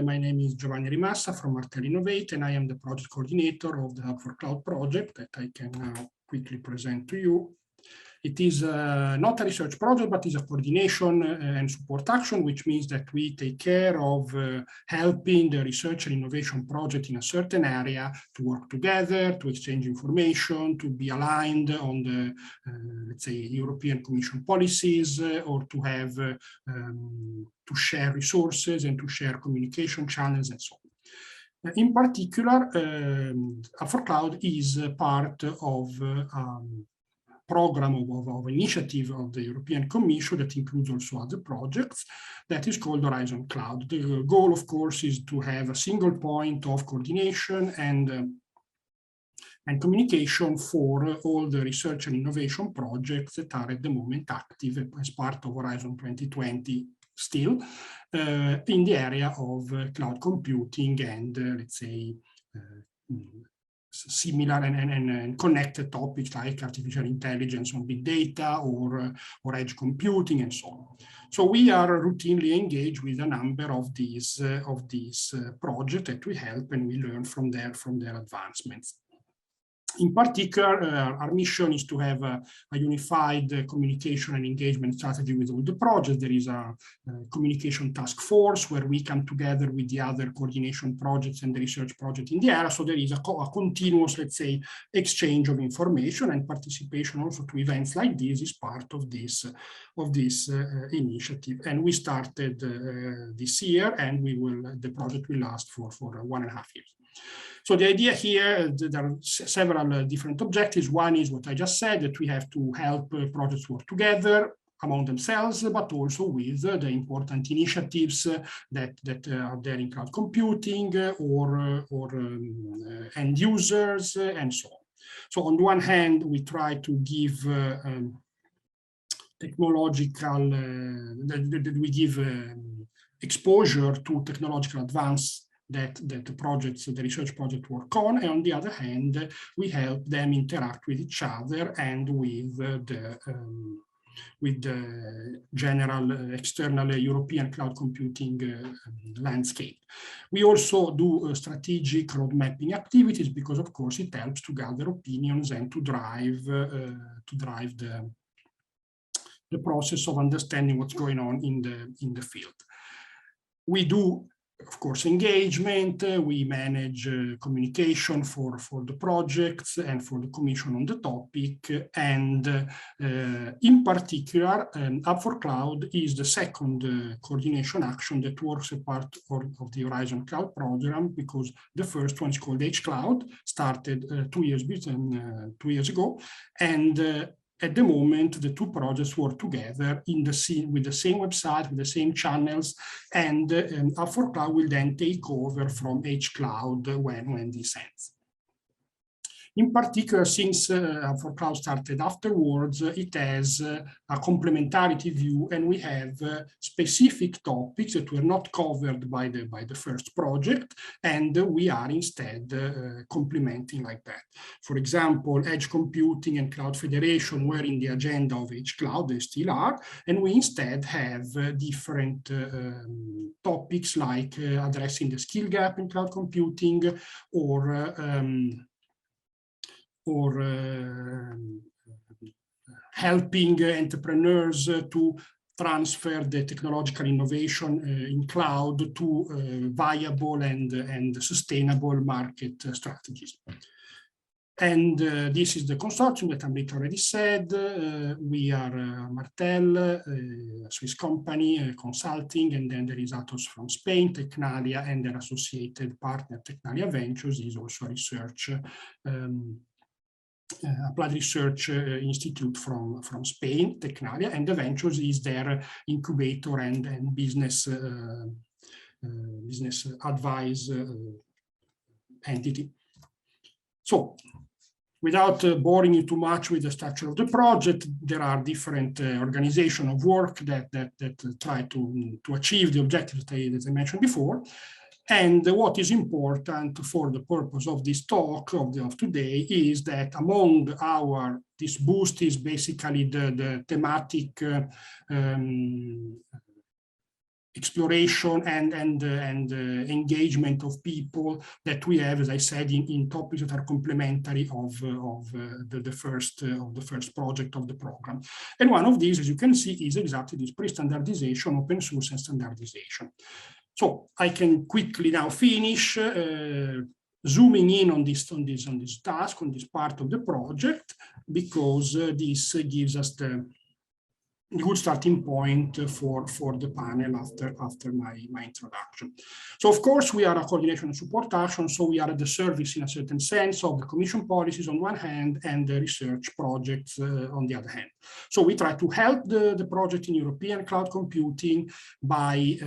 My name is Giovanni Rimassa from Martel Innovate, and I am the project coordinator of the HUB4CLOUD project that I can now quickly present to you. It is not a research project, but is a coordination and support action, which means that we take care of helping the research and innovation project in a certain area to work together, to exchange information, to be aligned on the, let's say, European Commission policies, or to have to share resources and to share communication channels and so on. In particular, HUB4CLOUD is part of program of initiative of the European Commission that includes also other projects that is called Horizon Cloud. The goal, of course, is to have a single point of coordination and communication for all the research and innovation projects that are at the moment active as part of Horizon 2020 still in the area of cloud computing and, let's say, similar and connected topics like artificial intelligence on big data or edge computing and so on. So we are routinely engaged with a number of these projects that we help, and we learn from their advancements. In particular, our mission is to have a unified communication and engagement strategy with all the projects. There is a communication task force where we come together with the other coordination projects and the research project in the area. So there is a continuous, let's say, exchange of information, and participation also to events like this is part of this initiative. And we started this year, and the project will last for 1.5 years. So the idea here, there are several different objectives. One is what I just said, that we have to help projects work together among themselves, but also with the important initiatives that are there in cloud computing or end users and so on. So on the one hand, we try to give exposure to technological advance that the research project work on, and on the other hand, we help them interact with each other and with the general external European cloud computing landscape. We also do strategic road mapping activities because, of course, it helps to gather opinions and to drive the process of understanding what's going on in the field. We do, of course, engagement. We manage communication for the projects and for the Commission on the topic. And in particular, HUB4CLOUD is the second coordination action that works as part of the Horizon Cloud program, because the first one is called HCloud, started 2 years ago. And at the moment, the two projects work together with the same website, with the same channels, and HUB4CLOUD will then take over from HCloud when this ends. In particular, since HUB4CLOUD started afterwards, it has a complementarity view, and we have specific topics that were not covered by the first project, and we are instead complementing like that. For example, edge computing and cloud federation were in the agenda of HCloud, they still are, and we instead have different topics like addressing the skill gap in cloud computing, or helping entrepreneurs to transfer the technological innovation in cloud to viable and sustainable market strategies. And this is the consortium that Alberto already said. We are Martel, a Swiss company, consulting, and then there is Atos from Spain, Tecnalia, and their associated partner, Tecnalia Ventures, is also a research applied research institute from Spain, Tecnalia, and the Ventures is their incubator and business advice entity. So, without boring you too much with the structure of the project, there are different organizations of work that try to achieve the objectives that I mentioned before. And what is important for the purpose of this talk of today is that among this boost is basically the thematic exploration and engagement of people that we have, as I said, in topics that are complementary of the first project of the program. And one of these, as you can see, is exactly this pre-standardization, open source, and standardization. So I can quickly now finish zooming in on this task, on this part of the project, because this gives us the good starting point for the panel after my introduction. So of course we are a coordination and support action, so we are at the service in a certain sense of the Commission policies on one hand and the research projects on the other hand. So we try to help the project in European cloud computing by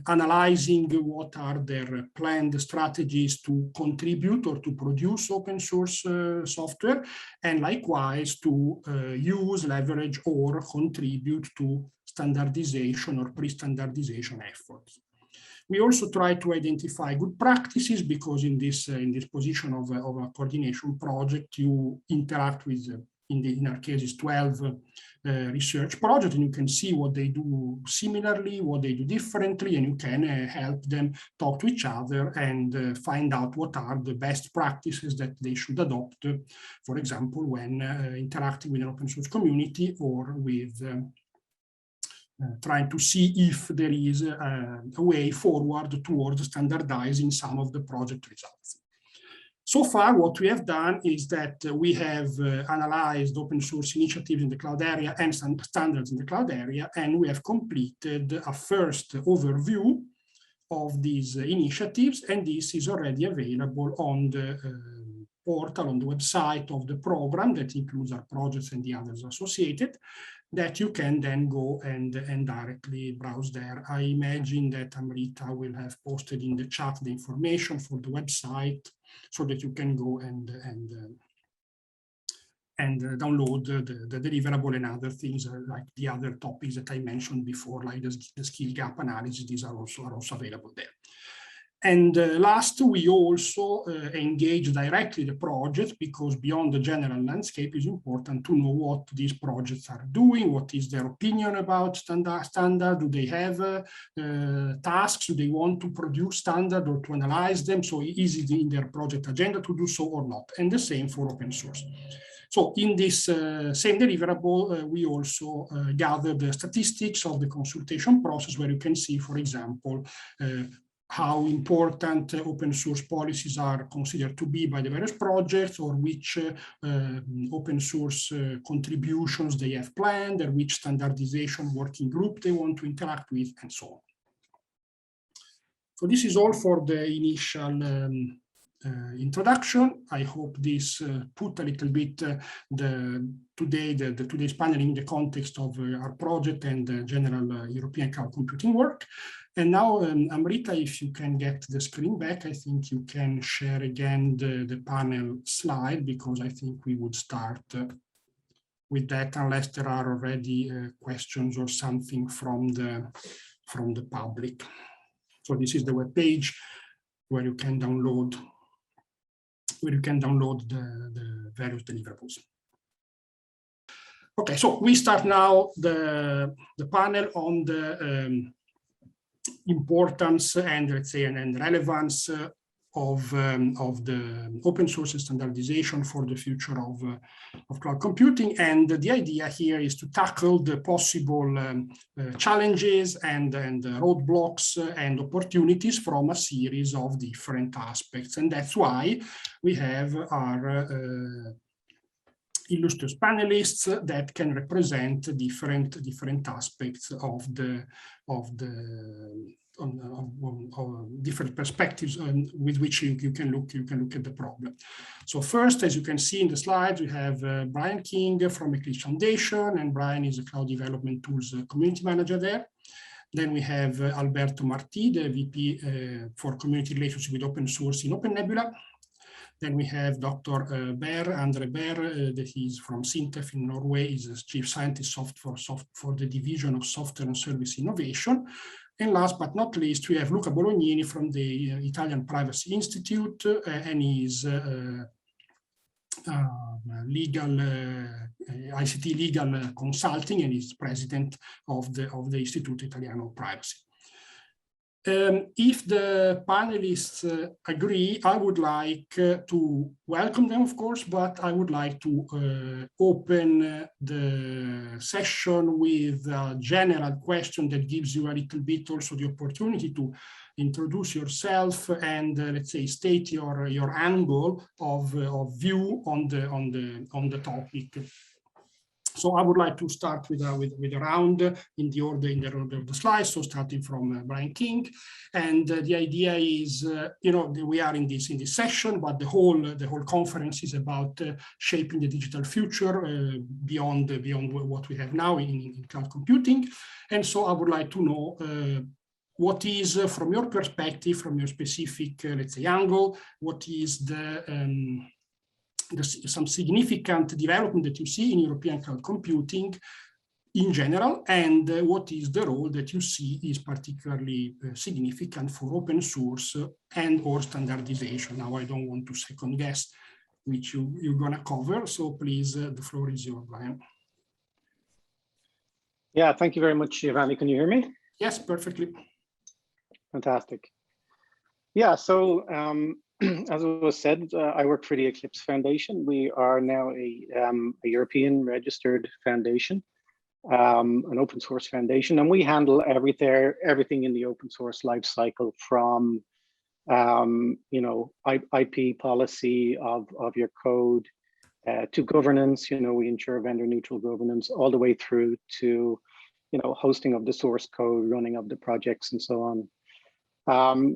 analyzing what are their planned strategies to contribute or to produce open source software, and likewise to use, leverage, or contribute to standardization or pre-standardization efforts. We also try to identify good practices, because in this position of a coordination project, you interact with, in our case, is 12 research projects, and you can see what they do similarly, what they do differently, and you can help them talk to each other and find out what are the best practices that they should adopt, for example, when interacting with an open source community, or with trying to see if there is a way forward towards standardizing some of the project results. So far, what we have done is that we have analyzed open source initiatives in the cloud area and standards in the cloud area, and we have completed a first overview of these initiatives, and this is already available on the portal, on the website of the program, that includes our projects and the others associated, that you can then go and directly browse there. I imagine that Amrita will have posted in the chat the information for the website, so that you can go and download the deliverable and other things, like the other topics that I mentioned before, like the skill gap analysis. These are also available there. And last, we also engage directly the project, because beyond the general landscape, it's important to know what these projects are doing, what is their opinion about standard, do they have tasks, do they want to produce standard or to analyze them, so is it in their project agenda to do so or not, and the same for open source. So in this same deliverable, we also gather the statistics of the consultation process, where you can see, for example, how important open source policies are considered to be by the various projects, or which open source contributions they have planned, or which standardization working group they want to interact with, and so on. So this is all for the initial introduction. I hope this put a little bit today's panel in the context of our project and the general European cloud computing work. And now, Amrita, if you can get the screen back, I think you can share again the panel slide, because I think we would start with that, unless there are already questions or something from the public. So this is the web page where you can download the various deliverables. Okay, so we start now the panel on the importance and, let's say, and relevance of the open source standardization for the future of cloud computing. And the idea here is to tackle the possible challenges and roadblocks and opportunities from a series of different aspects. And that's why we have our illustrious panelists that can represent different aspects of different perspectives with which you can look at the problem. So first, as you can see in the slides, we have Brian King from Eclipse Foundation, and Brian is a cloud development tools community manager there. Then we have Alberto Marti, the VP for community relationship with open source in OpenNebula. Then we have Dr. Arne Berre, that he's from Sintef in Norway. He's a chief scientist for the division of software and service innovation. And last but not least, we have Luca Bolognini from the Italian Privacy Institute, and he's ICT legal consulting, and he's president of the Istituto Italiano of Privacy. If the panelists agree, I would like to welcome them, of course, but I would like to open the session with a general question that gives you a little bit also the opportunity to introduce yourself and let's say state your angle of view on the topic. So I would like to start with a round in the order of the slides. So starting from Brian King, and the idea is, you know, we are in this session, but the whole conference is about shaping the digital future beyond what we have now in cloud computing. And so I would like to know what is, from your perspective, from your specific, let's say, angle, what is some significant development that you see in European cloud computing in general, and what is the role that you see is particularly significant for open source and or standardization. Now, I don't want to second guess which you're going to cover, so please, the floor is yours, Brian. Yeah, thank you very much, Giovanni. Can you hear me? Yes, perfectly. Fantastic. Yeah, so as it was said, I work for the Eclipse Foundation. We are now a European registered foundation, an open source foundation, and we handle everything in the open source life cycle, from you know, IP policy of your code to governance. You know, we ensure vendor neutral governance all the way through to, you know, hosting of the source code, running of the projects, and so on.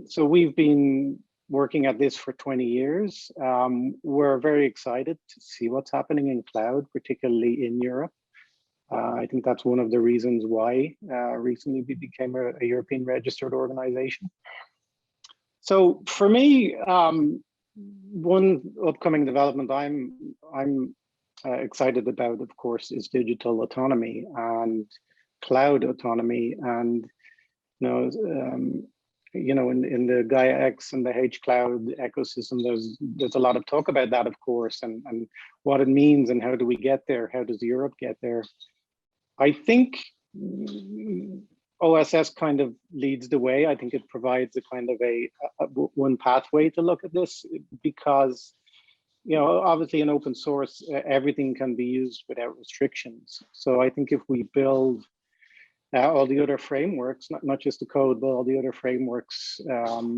So we've been working at this for 20 years. We're very excited to see what's happening in cloud, particularly in Europe. I think that's one of the reasons why recently we became a European registered organization. So for me, one upcoming development I'm excited about, of course, is digital autonomy and cloud autonomy. And you know, in the Gaia X and the HCloud ecosystem, there's a lot of talk about that, of course, and what it means and how do we get there? How does Europe get there? I think OSS kind of leads the way. I think it provides a kind of one pathway to look at this, because, you know, obviously in open source, everything can be used without restrictions. So I think if we build all the other frameworks, not just the code, but all the other frameworks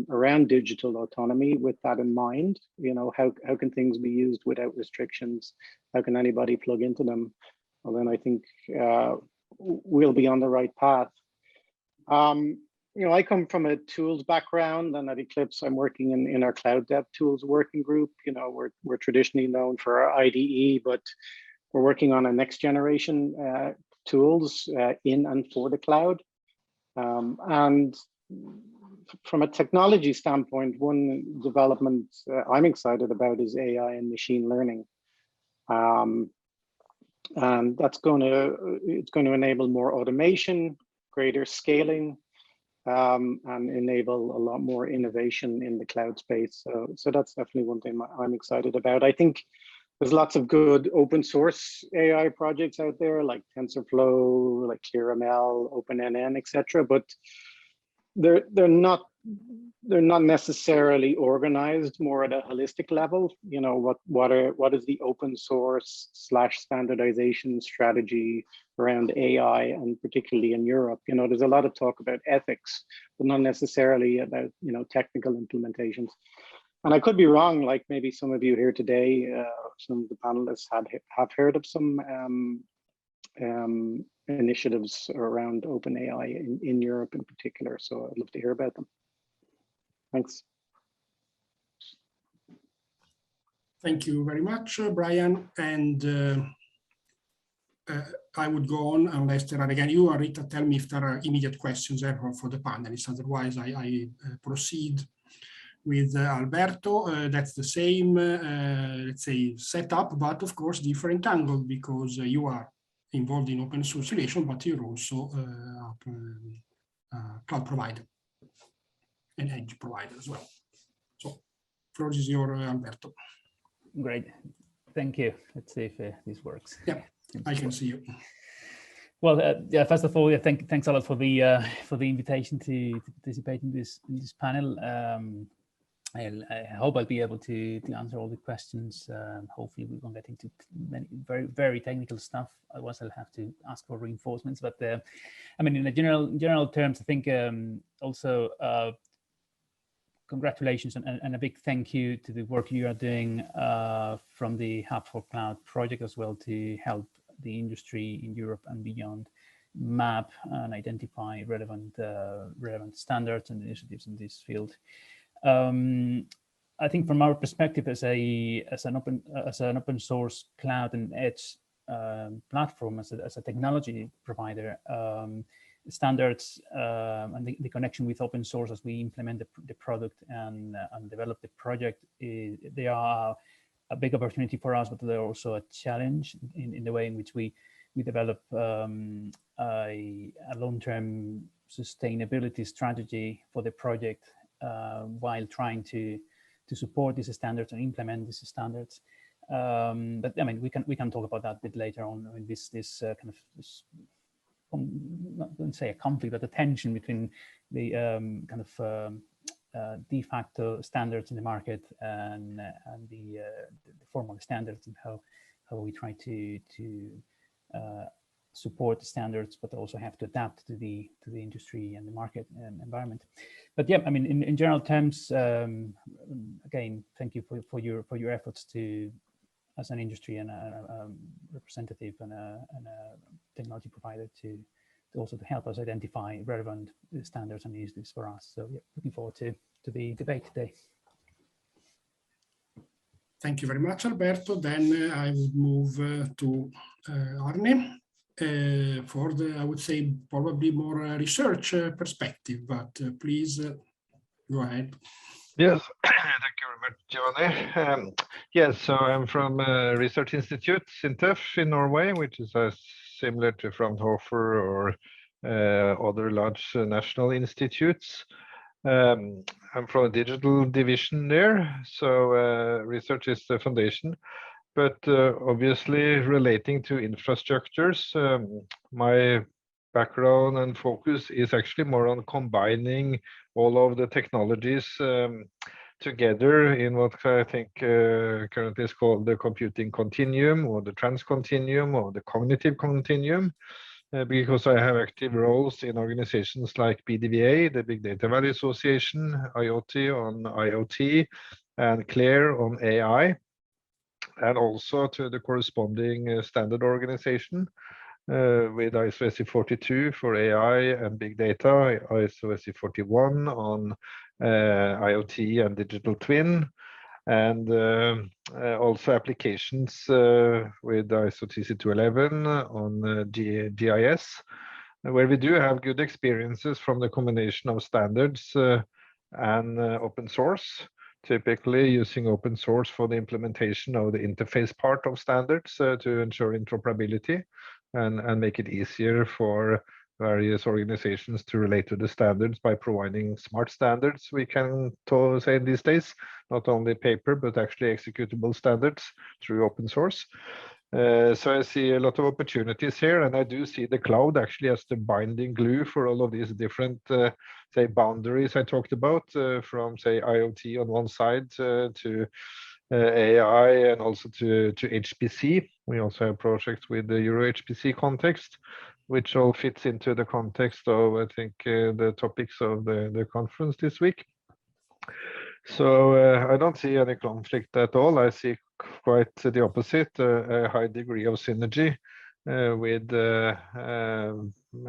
around digital autonomy with that in mind, you know, how can things be used without restrictions? How can anybody plug into them? Well, then I think we'll be on the right path. You know, I come from a tools background, and at Eclipse, I'm working in our cloud dev tools working group. You know, we're traditionally known for our IDE, but we're working on a next generation tools in and for the cloud. And from a technology standpoint, one development I'm excited about is AI and machine learning. And it's going to enable more automation, greater scaling, and enable a lot more innovation in the cloud space. So that's definitely one thing I'm excited about. I think there's lots of good open source AI projects out there, like TensorFlow, like ClearML, OpenNN, etc. But they're not necessarily organized more at a holistic level. You know, what is the open source / standardization strategy around AI, and particularly in Europe? You know, there's a lot of talk about ethics, but not necessarily about, you know, technical implementations. And I could be wrong, like maybe some of you here today, some of the panelists have heard of some initiatives around OpenAI in Europe in particular. So I'd love to hear about them. Thanks. Thank you very much, Brian. And I would go on unless there are, again, you and Rita, tell me if there are immediate questions for the panelists. Otherwise, I proceed with Alberto. That's the same, let's say, setup, but of course, different angle, because you are involved in open source solution, but you're also a cloud provider and edge provider as well. So, floor is yours, Alberto. Great, thank you. Let's see if this works. Yeah, I can see you. Well, yeah. First of all, yeah, thanks a lot for the invitation to participate in this panel. I hope I'll be able to answer all the questions. Hopefully, we won't get into many very technical stuff. Otherwise, I'll have to ask for reinforcements. But I mean, in the general terms, I think also congratulations and a big thank you to the work you are doing from the HUB4CLOUD project as well to help the industry in Europe and beyond map and identify relevant standards and initiatives in this field. I think from our perspective as an open source cloud and edge platform, as a technology provider, standards and the connection with open source as we implement the product and develop the project, they are a big opportunity for us, but they're also a challenge in the way in which we develop a long-term sustainability strategy for the project while trying to support these standards and implement these standards. But I mean, we can talk about that a bit later on in this kind of this, not going to say a conflict, but a tension between the kind of de facto standards in the market and the formal standards, and how we try to support the standards, but also have to adapt to the industry and the market environment. But yeah, I mean, in general terms, again, thank you for your efforts to, as an industry and a representative and a technology provider, to also to help us identify relevant standards and initiatives for us. So yeah, looking forward to the debate today. Thank you very much, Alberto. Then I would move to Arne for the, I would say, probably more research perspective, but please go ahead. Yes, thank you very much, Giovanni. Yes, so I'm from Research Institute, SINTEF in Norway, which is similar to Fraunhofer or other large national institutes. I'm from a digital division there, so research is the foundation. But obviously relating to infrastructures, my background and focus is actually more on combining all of the technologies together in what I think currently is called the computing continuum, or the transcontinuum, or the cognitive continuum, because I have active roles in organizations like BDVA, the Big Data Value Association, IoT on IoT, and CLARE on AI, and also to the corresponding standard organization with ISO SE42 for AI and big data, ISO SE41 on IoT and digital twin, and also applications with ISO TC211 on GIS, where we do have good experiences from the combination of standards and open source, typically using open source for the implementation of the interface part of standards to ensure interoperability and make it easier for various organizations to relate to the standards by providing smart standards, we can say these days, not only paper, but actually executable standards through open source. So I see a lot of opportunities here, and I do see the cloud actually as the binding glue for all of these different, say, boundaries I talked about, from, say, IoT on one side to AI, and also to HPC. We also have projects with the Euro HPC context, which all fits into the context of, I think, the topics of the conference this week. So I don't see any conflict at all. I see quite the opposite, a high degree of synergy with,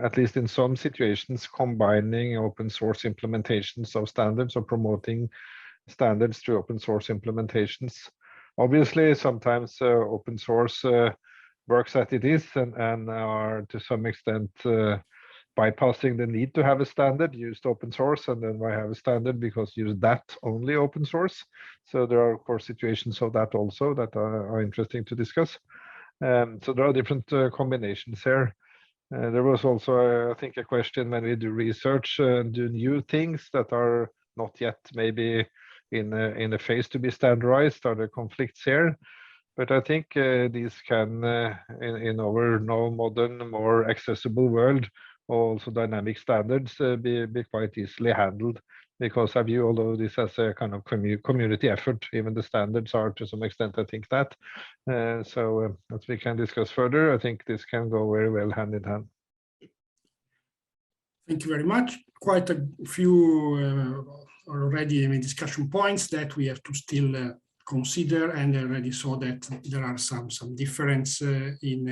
at least in some situations, combining open source implementations of standards or promoting standards through open source implementations. Obviously, sometimes open source works as it is and are to some extent bypassing the need to have a standard, used open source, and then why have a standard because use that only open source. So there are, of course, situations of that also that are interesting to discuss. So there are different combinations here. There was also, I think, a question when we do research and do new things that are not yet maybe in a phase to be standardized. Are there conflicts here? But I think these can, in our now modern, more accessible world, also dynamic standards be quite easily handled, because I view all of this as a kind of community effort. Even the standards are, to some extent, I think that. So as we can discuss further, I think this can go very well hand in hand. Thank you very much. Quite a few already discussion points that we have to still consider, and I already saw that there are some difference in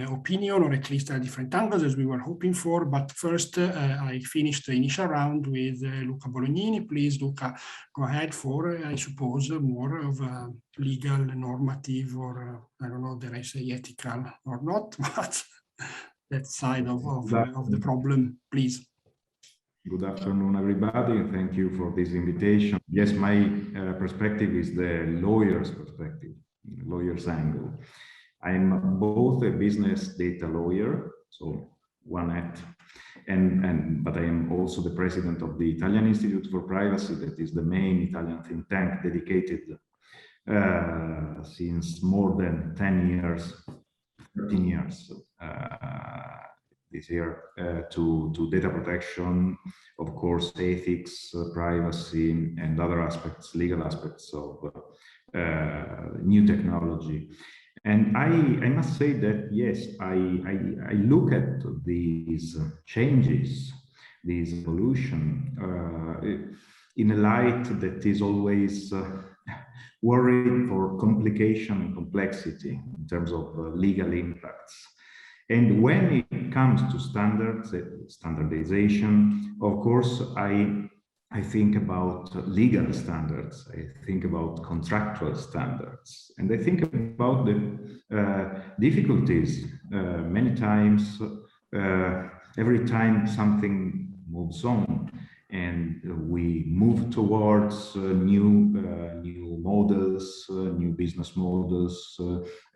opinion, or at least different angles as we were hoping for. But first, I finished the initial round with Luca Bolognini. Please, Luca, go ahead for, I suppose, more of a legal, normative, or I don't know, did I say ethical or not, but that side of the problem, please. Good afternoon, everybody, and thank you for this invitation. Yes, my perspective is the lawyer's perspective, lawyer's angle. I'm both a business data lawyer, so one hat, but I am also the president of the Italian Institute for Privacy, that is the main Italian think tank dedicated since more than 10 years, 13 years this year to data protection, of course, ethics, privacy, and other aspects, legal aspects of new technology. And I must say that, yes, I look at these changes, this evolution, in a light that is always worried for complication and complexity in terms of legal impacts. And when it comes to standards, standardization, of course, I think about legal standards, I think about contractual standards, and I think about the difficulties many times, every time something moves on and we move towards new models, new business models,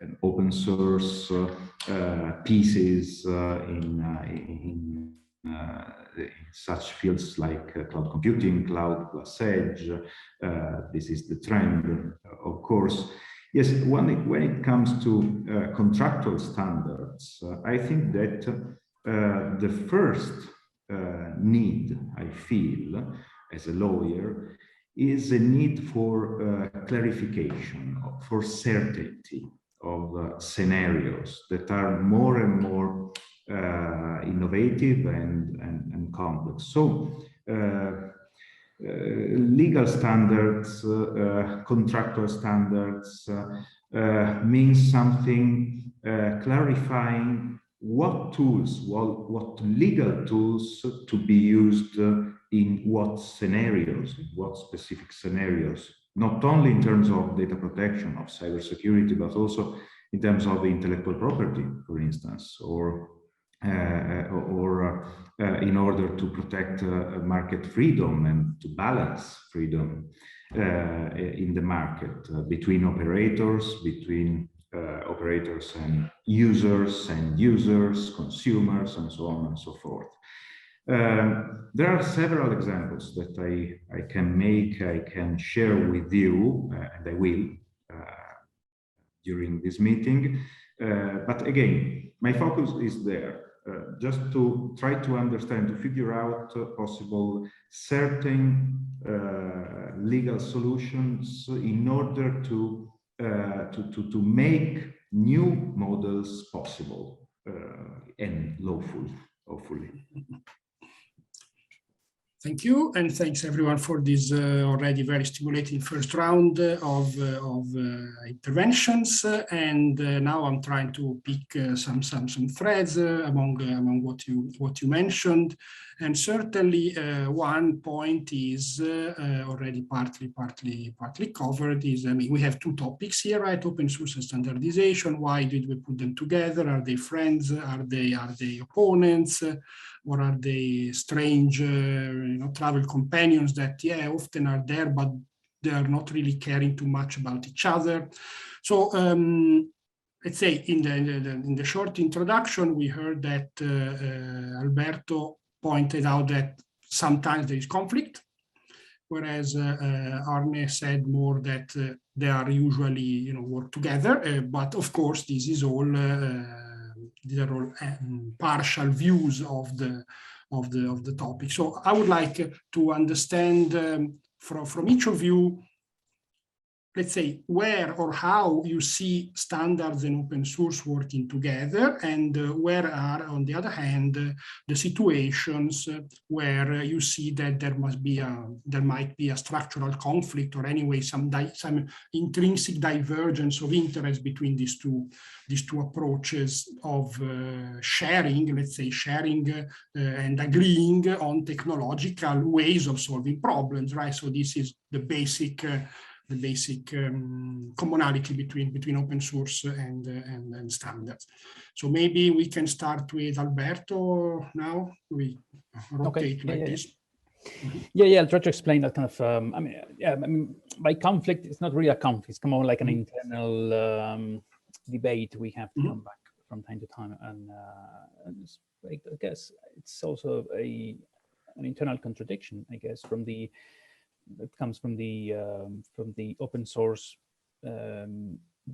and open source pieces in such fields like cloud computing, cloud plus edge. This is the trend, of course. Yes, when it comes to contractual standards, I think that the first need I feel as a lawyer is a need for clarification, for certainty of scenarios that are more and more innovative and complex. So legal standards, contractual standards means something clarifying what tools, what legal tools to be used in what scenarios, in what specific scenarios, not only in terms of data protection, of cybersecurity, but also in terms of intellectual property, for instance, or in order to protect market freedom and to balance freedom in the market between operators, operators and users, consumers, and so on and so forth. There are several examples that I can make, I can share with you, and I will during this meeting. But again, my focus is there, just to try to understand, to figure out possible certain legal solutions in order to make new models possible and lawful, hopefully. Thank you, and thanks everyone for this already very stimulating first round of interventions. And now I'm trying to pick some threads among what you mentioned. And certainly one point is already partly covered. Is, I mean, we have two topics here, right? Open source and standardization. Why did we put them together? Are they friends? Are they opponents? Or are they strange, travel companions that, often are there, but they are not really caring too much about each other? So let's say in the short introduction, we heard that Alberto pointed out that sometimes there is conflict. whereas Arne said more that they are usually, work together. But of course, these are all partial views of the topic. So I would like to understand from each of you, let's say, where or how you see standards and open source working together, and where are, on the other hand, the situations where you see that there might be a structural conflict, or anyway some intrinsic divergence of interest between these two approaches of sharing, let's say, and agreeing on technological ways of solving problems, right? So this is the basic commonality between open source and standards. So maybe we can start with Alberto now. We rotate like this. Yeah, I'll try to explain that kind of. I mean, by conflict, it's not really a conflict. It's more like an internal debate we have to come back from time to time, and I guess it's also an internal contradiction, I guess, it comes from the open source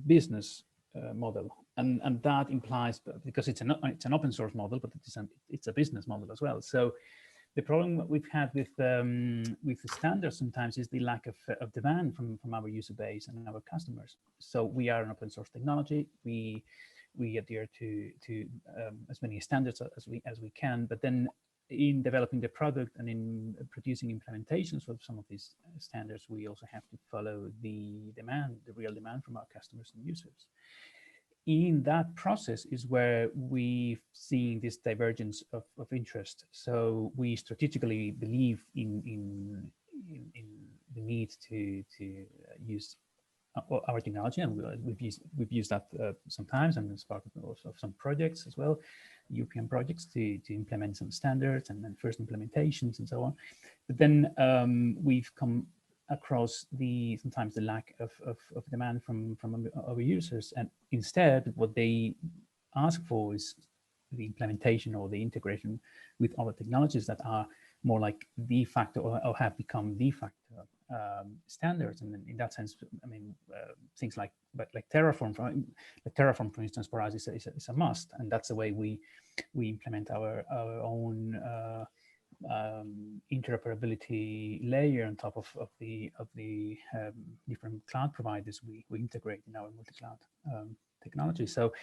business model, and that implies, because it's an open source model, but it's a business model as well. So the problem we've had with the standards sometimes is the lack of demand from our user base and our customers. So we are an open source technology. We adhere to as many standards as we can, but then in developing the product and in producing implementations of some of these standards, we also have to follow the real demand from our customers and users. In that process is where we've seen this divergence of interest. So we strategically believe in the need to use our technology, and we've used that sometimes, and as part of some projects as well, European projects to implement some standards and then first implementations and so on. But then we've come across sometimes the lack of demand from our users, and instead what they ask for is the implementation or the integration with other technologies that are more like de facto or have become de facto standards. And in that sense, I mean, things like Terraform, for instance, for us is a must, and that's the way we implement our own interoperability layer on top of the different cloud providers we integrate in our multi-cloud technology. So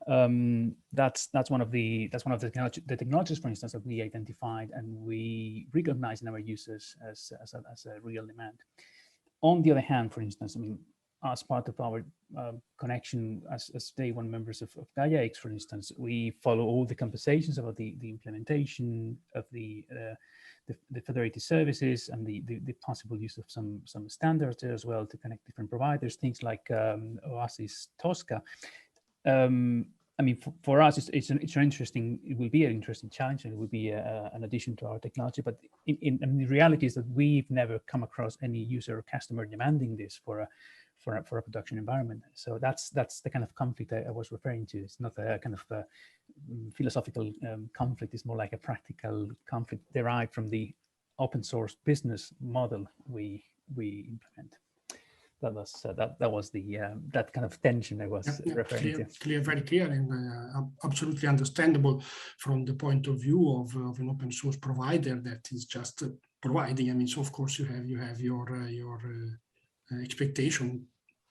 that's one of the technologies, for instance, that we identified and we recognize in our users as a real demand. On the other hand, for instance, I mean, as part of our connection as day one members of GaiaX, for instance, we follow all the conversations about the implementation of the federated services and the possible use of some standards as well to connect different providers, things like Oasis Tosca. I mean, for us, it will be an interesting challenge, and it will be an addition to our technology. But in the reality is that we've never come across any user or customer demanding this for a production environment. So that's the kind of conflict I was referring to. It's not a kind of philosophical conflict. It's more like a practical conflict derived from the open source business model we implement. That was that kind of tension I was referring to. Very clear, and absolutely understandable from the point of view of an open source provider that is just providing. I mean, so of course you have your expectation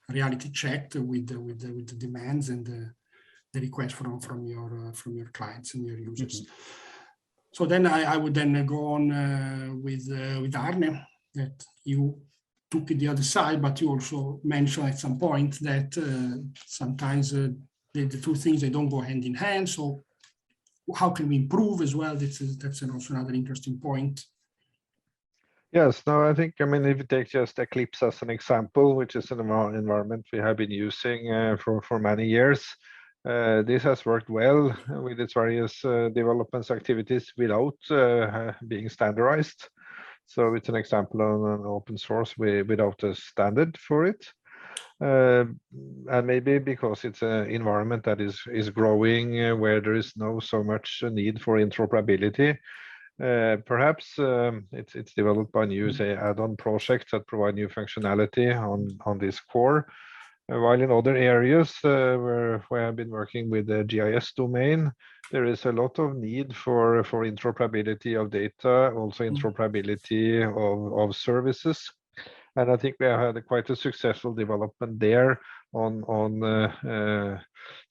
reality checked with the demands and the request from your clients and your users. So then I would then go on with Arne, that you took the other side, but you also mentioned at some point that sometimes the two things, they don't go hand in hand. So how can we improve as well? That's also another interesting point. Yes, no, I think, I mean, if you take just Eclipse as an example, which is an environment we have been using for many years, this has worked well with its various development activities without being standardized. So it's an example of an open source without a standard for it. And maybe because it's an environment that is growing, where there is no so much need for interoperability, Perhaps it's developed by new, say, add-on projects that provide new functionality on this core. While in other areas where I've been working with the GIS domain, there is a lot of need for interoperability of data, also interoperability of services. And I think we have had quite a successful development there on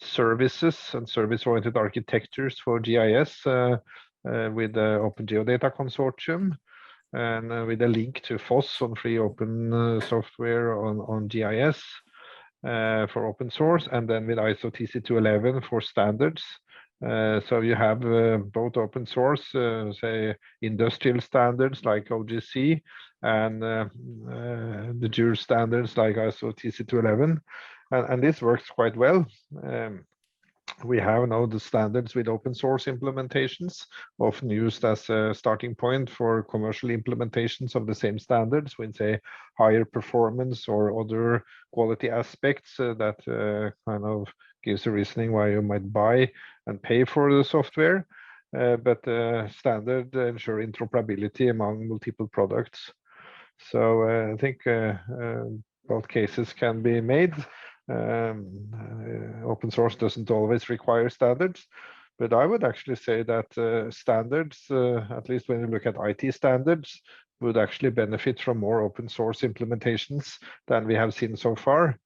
services and service-oriented architectures for GIS with the Open Geodata Consortium, and with a link to FOSS on free open software on GIS for open source, and then with ISO TC211 for standards. So you have both open source, say, industrial standards like OGC, and the JUR standards like ISO TC211, and this works quite well. We have now the standards with open source implementations, often used as a starting point for commercial implementations of the same standards with, say, higher performance or other quality aspects that kind of gives a reasoning why you might buy and pay for the software. But standard ensure interoperability among multiple products. So I think both cases can be made. Open source doesn't always require standards, but I would actually say that standards, at least when you look at IT standards, would actually benefit from more open source implementations than we have seen so far.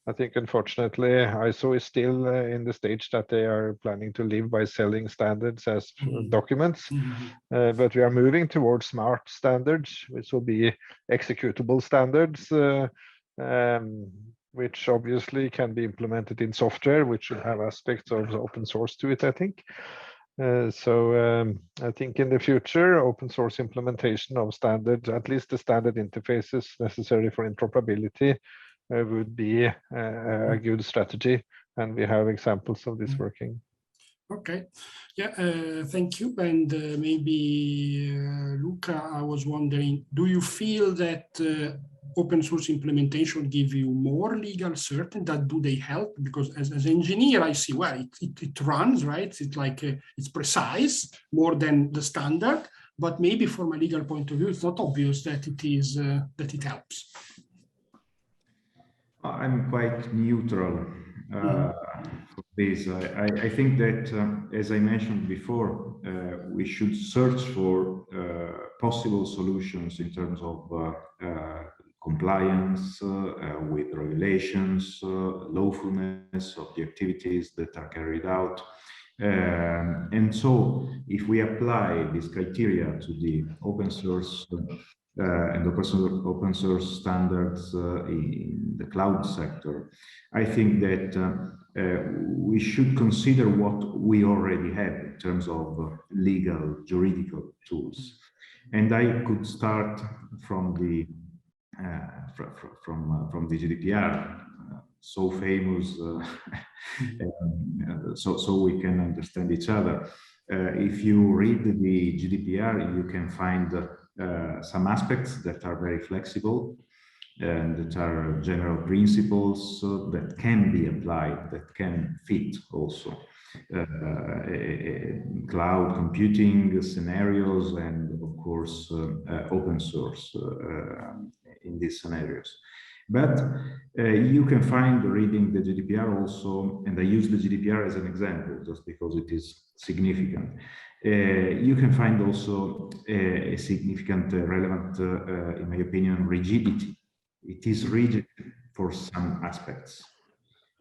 I think, unfortunately, ISO is still in the stage that they are planning to live by selling standards as documents, but we are moving towards smart standards, which will be executable standards, which obviously can be implemented in software, which should have aspects of open source to it, I think. So I think in the future, open source implementation of standards, at least the standard interfaces necessary for interoperability, would be a good strategy, and we have examples of this working. Okay, yeah, thank you. And maybe Luca, I was wondering, do you feel that open source implementation give you more legal certainty? That do they help? Because as an engineer, I see, well, it runs, right? It's like it's precise more than the standard, but maybe from a legal point of view, it's not obvious that it is that it helps. I'm quite neutral for this. I think that, as I mentioned before, we should search for possible solutions in terms of compliance with regulations, lawfulness of the activities that are carried out. And so if we apply this criteria to the open source and open source standards in the cloud sector, I think that we should consider what we already have in terms of legal, juridical tools. And I could start from the GDPR, so famous, so we can understand each other. If you read the GDPR, you can find some aspects that are very flexible and that are general principles that can be applied, that can fit also cloud computing scenarios, and of course open source in these scenarios. But you can find, reading the GDPR also, and I use the GDPR as an example just because it is significant, you can find also a significant, relevant, in my opinion, rigidity. It is rigid for some aspects.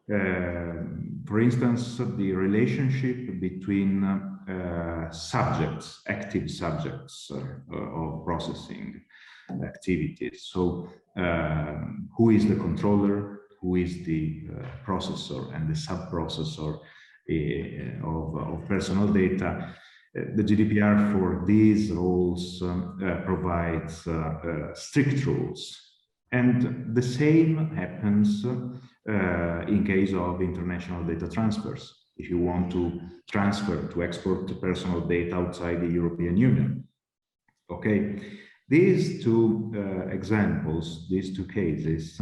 For instance, the relationship between subjects, active subjects of processing activities. So who is the controller, who is the processor and the sub-processor of personal data. The GDPR for these roles provides strict rules. And the same happens in case of international data transfers. If you want to transfer, to export personal data outside the European Union. Okay, these two examples, these two cases,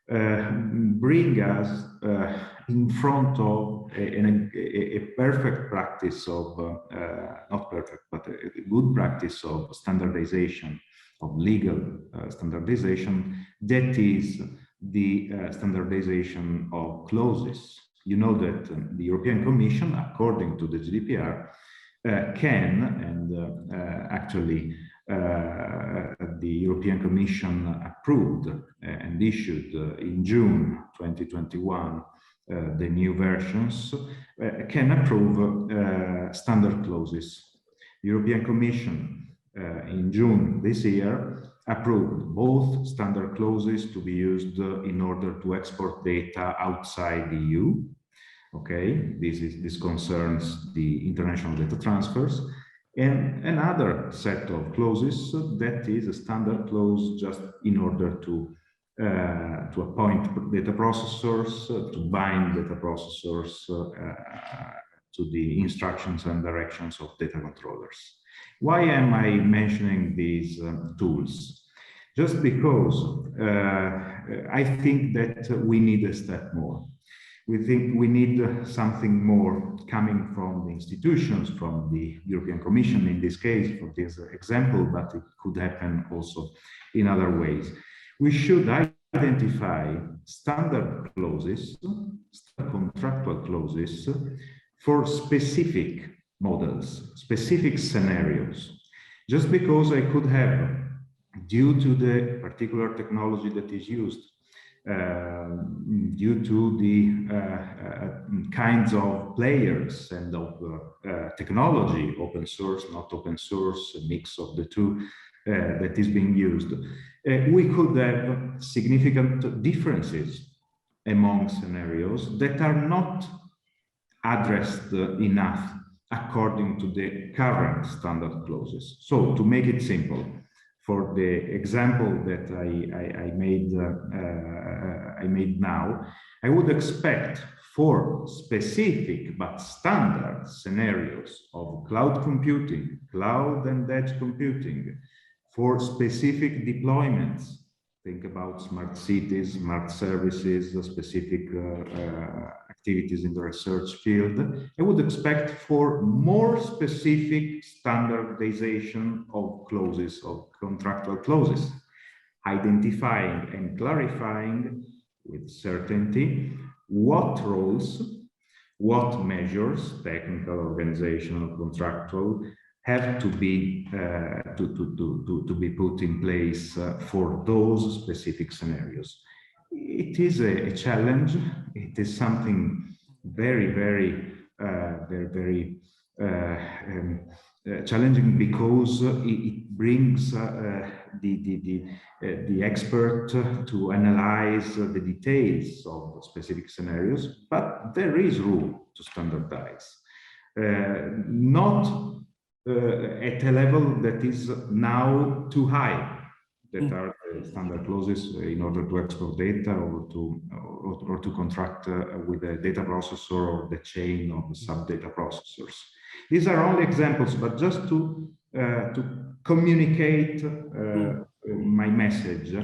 bring us in front of a perfect practice of, not perfect, but a good practice of standardization, of legal standardization, that is the standardization of clauses. You know that the European Commission, according to the GDPR, can, and actually the European Commission approved and issued in June 2021 the new versions, can approve standard clauses. The European Commission in June this year approved both standard clauses to be used in order to export data outside the EU. Okay, this concerns the international data transfers, and another set of clauses that is a standard clause just in order to appoint data processors, to bind data processors to the instructions and directions of data controllers. Why am I mentioning these tools? Just because I think that we need a step more. We think we need something more coming from the institutions, from the European Commission in this case, for this example, but it could happen also in other ways. We should identify standard clauses, contractual clauses for specific models, specific scenarios. Just because I could have, due to the particular technology that is used, due to the kinds of players and of technology, open source, not open source, a mix of the two that is being used, we could have significant differences among scenarios that are not addressed enough according to the current standard clauses. So to make it simple, for the example that I made now, I would expect for specific but standard scenarios of cloud computing, cloud and edge computing, for specific deployments, think about smart cities, smart services, specific activities in the research field, I would expect for more specific standardization of clauses, of contractual clauses, identifying and clarifying with certainty what roles, what measures, technical, organizational, contractual, have to be put in place for those specific scenarios. It is a challenge. It is something very challenging because it brings the expert to analyze the details of specific scenarios, but there is room to standardize. Not at a level that is now too high, that are standard clauses in order to export data or to contract with a data processor or the chain of sub-data processors. These are only examples, but just to communicate my message.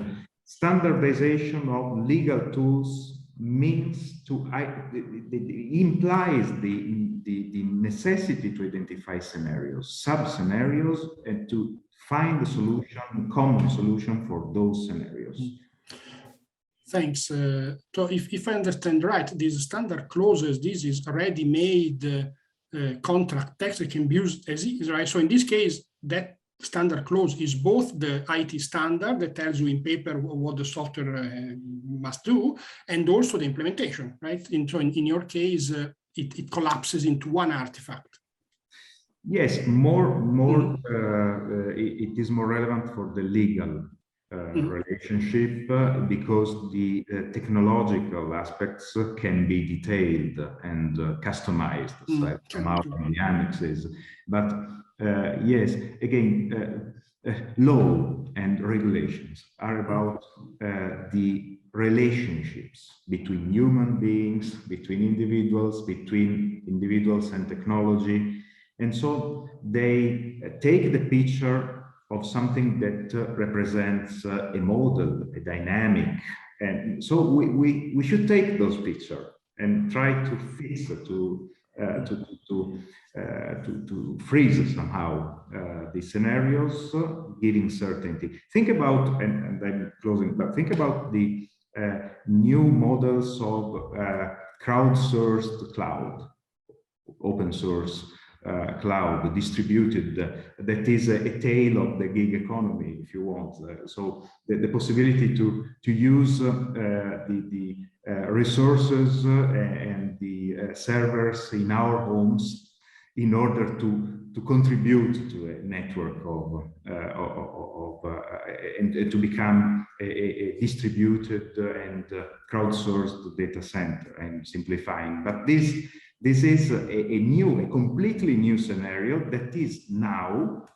Standardization of legal tools means implies the necessity to identify scenarios, sub-scenarios, and to find a solution, common solution for those scenarios. Thanks. So if I understand right, these standard clauses, this is already made contract text that can be used as is, right? So in this case, that standard clause is both the IT standard that tells you in paper what the software must do, and also the implementation, right? So in your case, it collapses into one artifact. Yes, it is more relevant for the legal relationship because the technological aspects can be detailed and customized from out in the annexes. But yes, again, law and regulations are about the relationships between human beings, between individuals and technology. And so they take the picture of something that represents a model, a dynamic. And so we should take those pictures and try to fix, to freeze somehow these scenarios, giving certainty. Think about, and I'm closing, but think about the new models of crowdsourced cloud, open source cloud, distributed, that is a tale of the gig economy, if you want. So the possibility to use the resources and the servers in our homes in order to contribute to a network and to become a distributed and crowdsourced data center. I'm simplifying, but this is a completely new scenario that is now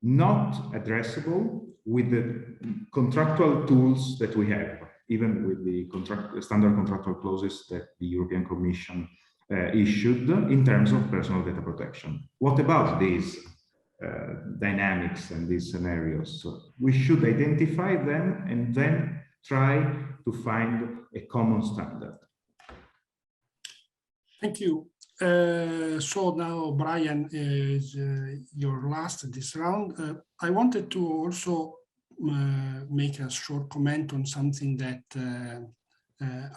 not addressable with the contractual tools that we have, even with the standard contractual clauses that the European Commission issued in terms of personal data protection. What about these dynamics and these scenarios? So we should identify them and then try to find a common standard. Thank you. So now, Brian, is your last this round. I wanted to also make a short comment on something that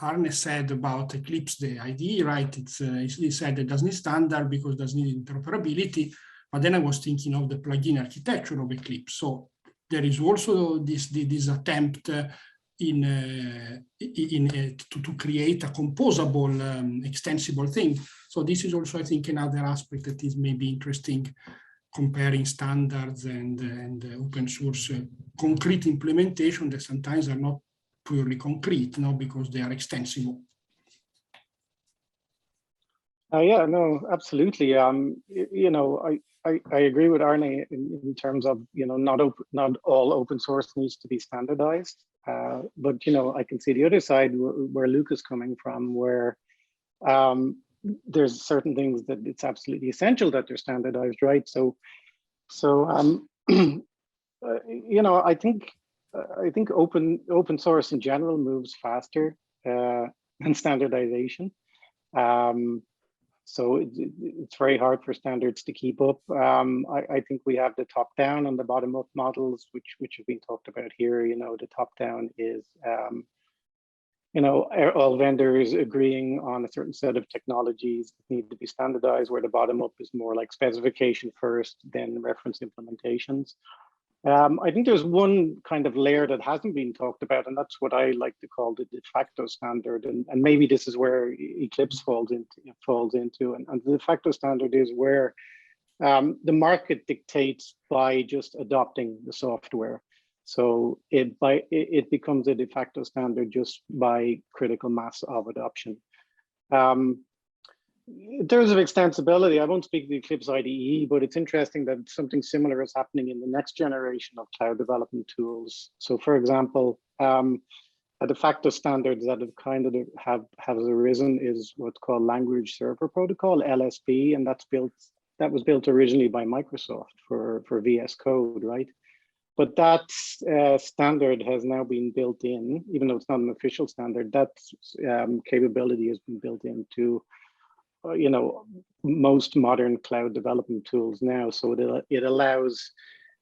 Arne said about Eclipse, the IDE, right? He said it doesn't need standard because it doesn't need interoperability. But then I was thinking of the plugin architecture of Eclipse. So there is also this attempt to create a composable, extensible thing. So this is also, I think, another aspect that is maybe interesting, comparing standards and open source concrete implementation that sometimes are not purely concrete, because they are extensible. Yeah, no, absolutely. I agree with Arne in terms of, not all open source needs to be standardized. But, I can see the other side where Luca's coming from, where there's certain things that it's absolutely essential that they're standardized, right? So I think open source in general moves faster than standardization. So it's very hard for standards to keep up. I think we have the top-down and the bottom-up models, which have been talked about here. The top-down is, all vendors agreeing on a certain set of technologies that need to be standardized, where the bottom-up is more like specification first, then reference implementations. I think there's one kind of layer that hasn't been talked about, and that's what I like to call the de facto standard. And maybe this is where Eclipse falls into. And the de facto standard is where the market dictates by just adopting the software. So it becomes a de facto standard just by critical mass of adoption. In terms of extensibility, I won't speak to the Eclipse IDE, but it's interesting that something similar is happening in the next generation of cloud development tools. So, for example, a de facto standard that have arisen is what's called Language Server Protocol, LSP, and that was built originally by Microsoft for VS Code, right? But that standard has now been built in, even though it's not an official standard. That capability has been built into most modern cloud development tools now. So it allows,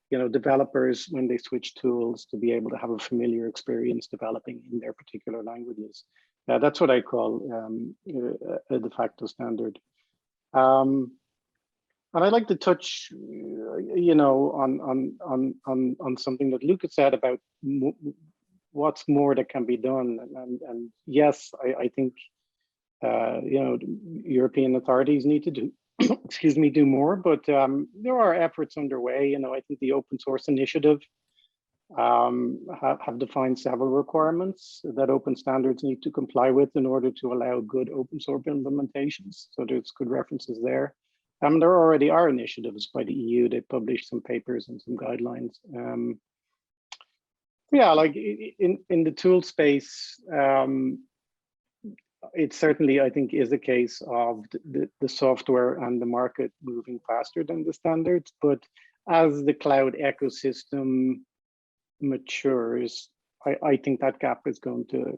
developers, when they switch tools, to be able to have a familiar experience developing in their particular languages. That's what I call a de facto standard. And I'd like to touch, on something that Luca said about what's more that can be done. And yes, I think European authorities need to do, do more, but there are efforts underway. I think the open source initiative have defined several requirements that open standards need to comply with in order to allow good open source implementations. So there's good references there. There already are initiatives by the EU. They published some papers and some guidelines. Like in the tool space, it certainly, I think, is a case of the software and the market moving faster than the standards. But as the cloud ecosystem matures, I think that gap is going to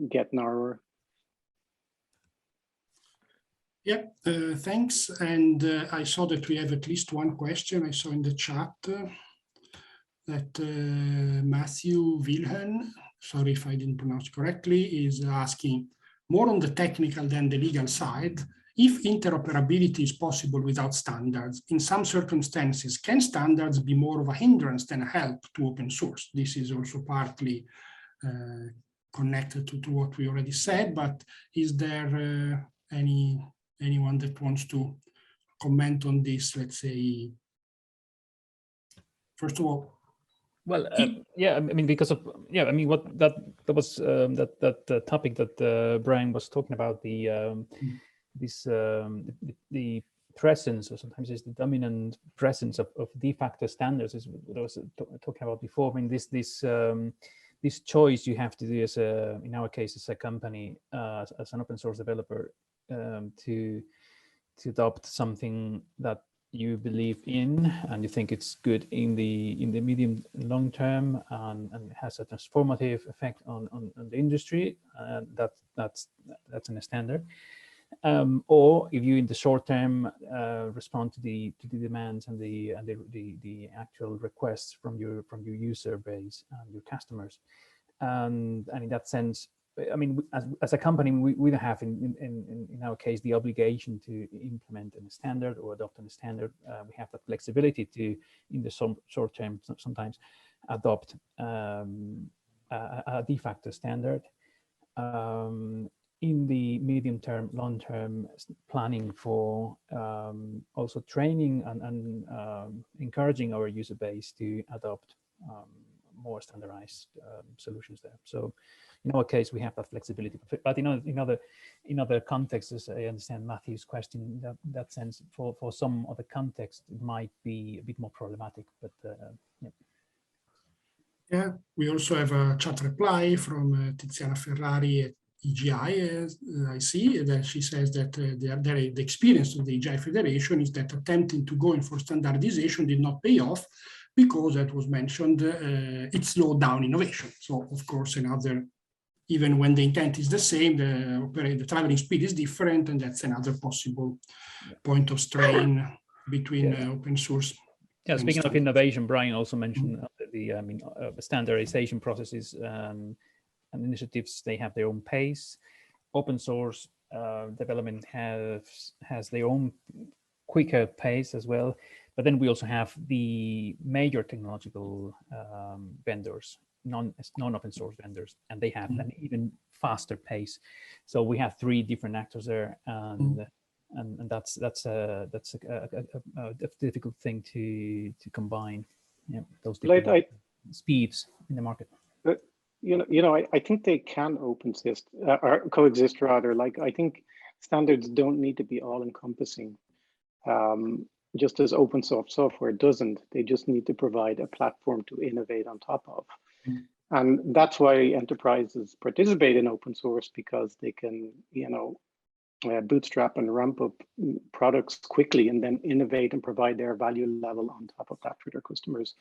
get narrower. Yeah, thanks. And I saw that we have at least one question. I saw in the chat that Matthew Wilhelm, sorry if I didn't pronounce correctly, is asking more on the technical than the legal side. If interoperability is possible without standards, in some circumstances, can standards be more of a hindrance than a help to open source? This is also partly connected to what we already said, but is there anyone that wants to comment on this? Let's say, first of all. Well, yeah, I mean, because of what that was that topic that Brian was talking about, the the presence, or sometimes it's the dominant presence of de facto standards, is what I was talking about before. I mean, this choice you have to do as in our case, as a company, as an open source developer, to adopt something that you believe in and you think it's good in the medium and long term, and has a transformative effect on the industry. That's in a standard. Or if you in the short term respond to the demands and the actual requests from your user base and your customers, and in that sense, I mean, as a company, we don't have in our case the obligation to implement a standard or adopt a standard. We have the flexibility to, in the short term, sometimes adopt a de facto standard. In the medium term, long term, planning for also training and encouraging our user base to adopt more standardized solutions there. So in our case, we have that flexibility. But in other contexts, as I understand Matthew's question, that sense, for some other context, it might be a bit more problematic. But yeah. Yeah, we also have a chat reply from Tiziana Ferrari at EGI. I see that she says that the experience of the EGI Federation is that attempting to go in for standardization did not pay off, because, that was mentioned, it slowed down innovation. So, of course, even when the intent is the same, the traveling speed is different, and that's another possible point of strain between open source. Yeah, speaking of innovation, Brian also mentioned the standardization processes and initiatives. They have their own pace. Open source development has their own quicker pace as well. But then we also have the major technological vendors, non-open source vendors, and they have an even faster pace. So we have 3 different actors there, and that's a difficult thing to combine. Yeah, those different speeds in the market. I think they can coexist rather. Like, I think standards don't need to be all-encompassing. Just as open source software doesn't, they just need to provide a platform to innovate on top of. And that's why enterprises participate in open source, because they can, bootstrap and ramp up products quickly and then innovate and provide their value level on top of that for their customers.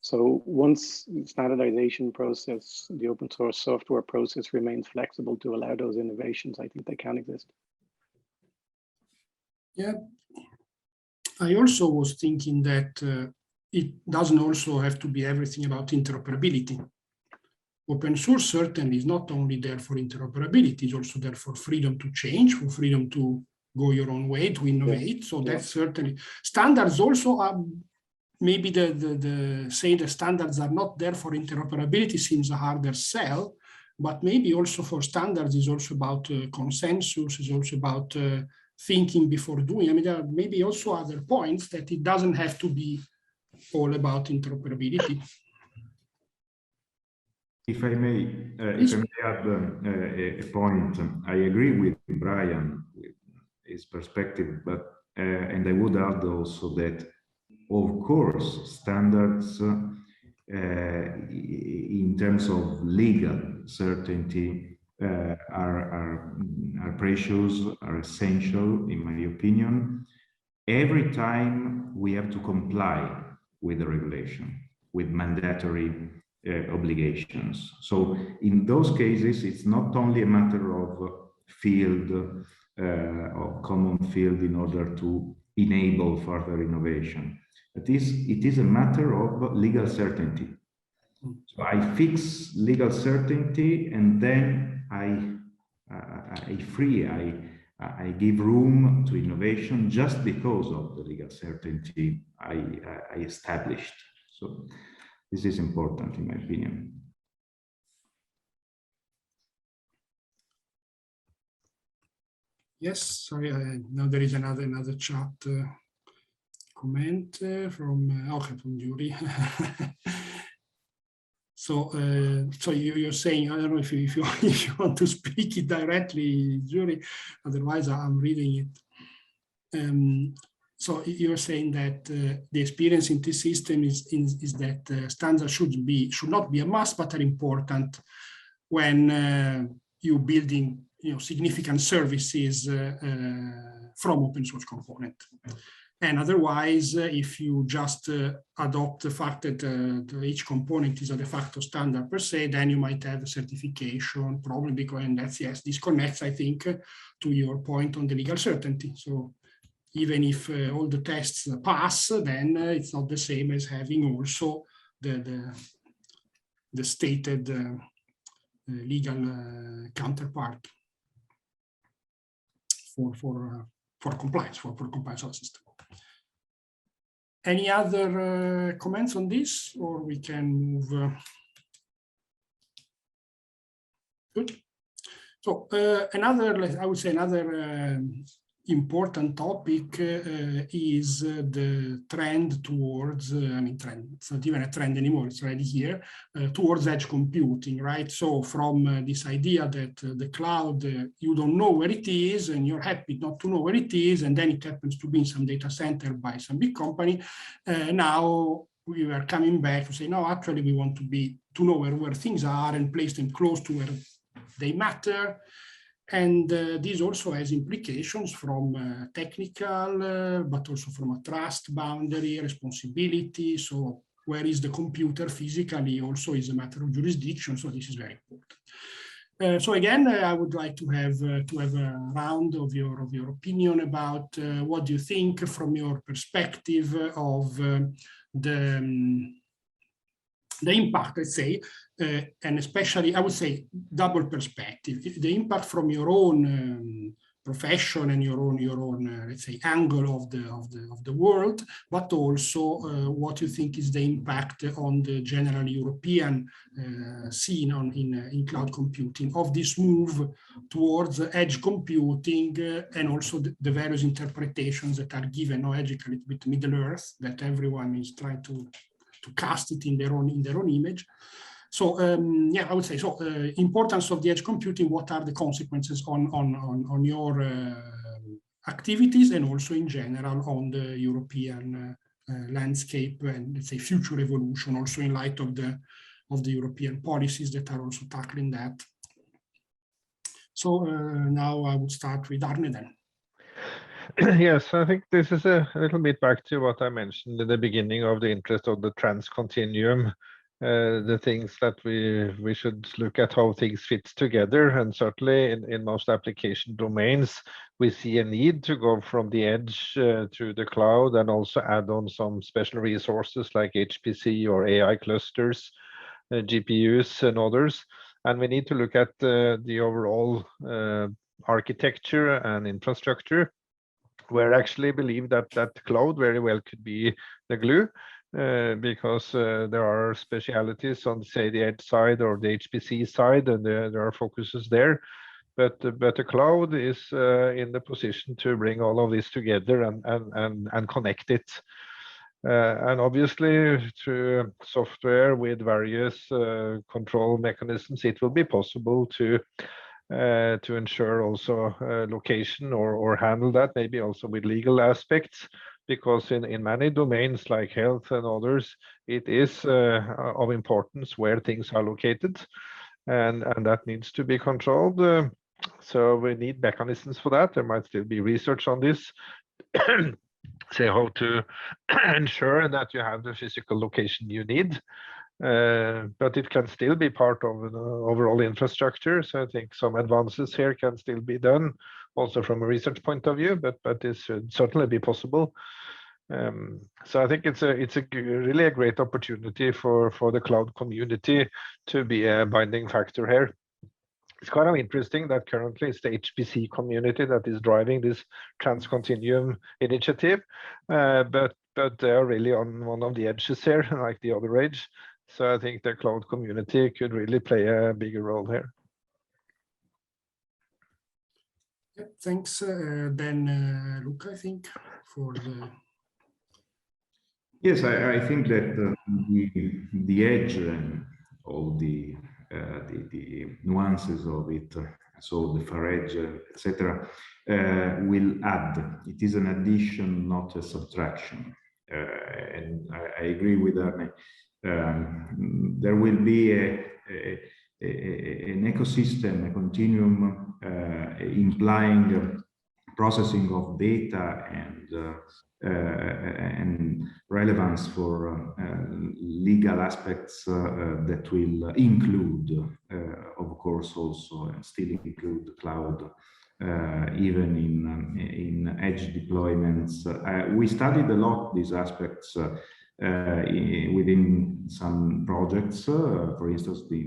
So once the standardization process, the open source software process remains flexible to allow those innovations, I think they can exist. Yeah. I also was thinking that it doesn't also have to be everything about interoperability. Open source certainly is not only there for interoperability, it's also there for freedom to change, for freedom to go your own way, to innovate. So that's certainly, standards also are, maybe say the standards are not there for interoperability seems a harder sell, but maybe also for standards is also about consensus, is also about thinking before doing. I mean, there are maybe also other points that it doesn't have to be all about interoperability. If I may add a point, I agree with Brian, with his perspective, but and I would add also that, of course, standards in terms of legal certainty are precious, are essential, in my opinion. Every time we have to comply with the regulation, with mandatory obligations. So in those cases, it's not only a matter of field or common field in order to enable further innovation. But it is a matter of legal certainty. So I fix legal certainty, and then I give room to innovation just because of the legal certainty I established. So this is important, in my opinion. Yes, sorry, now there is another chat comment from okay, from Yuri. So you're saying, I don't know if you if you want to speak it directly, Yuri. Otherwise, I'm reading it. So you're saying that the experience in this system is that standards should not be a must, but are important when you're building significant services from open source component. And otherwise, if you just adopt the fact that each component is a de facto standard per se, then you might have a certification problem, because, and that's, yes, this connects, I think, to your point on the legal certainty. So even if all the tests pass, then it's not the same as having also the stated legal counterpart for compliance, for compliance of the system. Any other comments on this, or we can move? Good. So I would say another important topic is the trend towards, it's not even a trend anymore, it's already here, towards edge computing, right? So from this idea that the cloud, you don't know where it is and you're happy not to know where it is, and then it happens to be in some data center by some big company. Now we are coming back to say, no, actually we want to know where things are and place them close to where they matter. And this also has implications from technical, but also from a trust boundary, responsibility. So where is the computer physically also is a matter of jurisdiction. So this is very important. So again, I would like to have a round of your opinion about what do you think from your perspective of the impact, let's say, and especially, I would say, double perspective, the impact from your own profession and your own, let's say, angle of the world, but also what you think is the impact on the general European scene in cloud computing of this move towards edge computing, and also the various interpretations that are given. Edge, a little bit Middle Earth, that everyone is trying to cast it in their own image. So yeah, I would say, so importance of the edge computing, what are the consequences on your activities, and also in general on the European landscape, and let's say future evolution, also in light of the European policies that are also tackling that. So now I would start with Arne then. Yes, I think this is a little bit back to what I mentioned in the beginning of the interest of the trans-continuum, the things that we should look at how things fit together. And certainly in most application domains, we see a need to go from the edge to the cloud, and also add on some special resources like HPC or AI clusters, GPUs and others. And we need to look at the overall architecture and infrastructure, where I actually believe that cloud very well could be the glue, because there are specialities on, say, the edge side or the HPC side, and there are focuses there. But the cloud is in the position to bring all of this together and connect it. And obviously, through software with various control mechanisms, it will be possible to ensure also location or handle that, maybe also with legal aspects, because in many domains like health and others, it is of importance where things are located, and that needs to be controlled. So we need mechanisms for that. There might still be research on this, say how to ensure that you have the physical location you need. but it can still be part of the overall infrastructure. So I think some advances here can still be done, also from a research point of view, but this should certainly be possible. So I think it's really a great opportunity for the cloud community to be a binding factor here. It's kind of interesting that currently it's the HPC community that is driving this Transcontinuum initiative, but they are really on one of the edges here, like the other edge. So I think the cloud community could really play a bigger role here. Thanks. Then Luca, I think, for the... Yes, I think that the edge and all the nuances of it, so the far edge, etc., will add. It is an addition, not a subtraction. And I agree with Arne. There will be an ecosystem, a continuum, implying processing of data and relevance for legal aspects that will include, of course, also and still include cloud, even in edge deployments. We studied a lot these aspects within some projects, for instance, the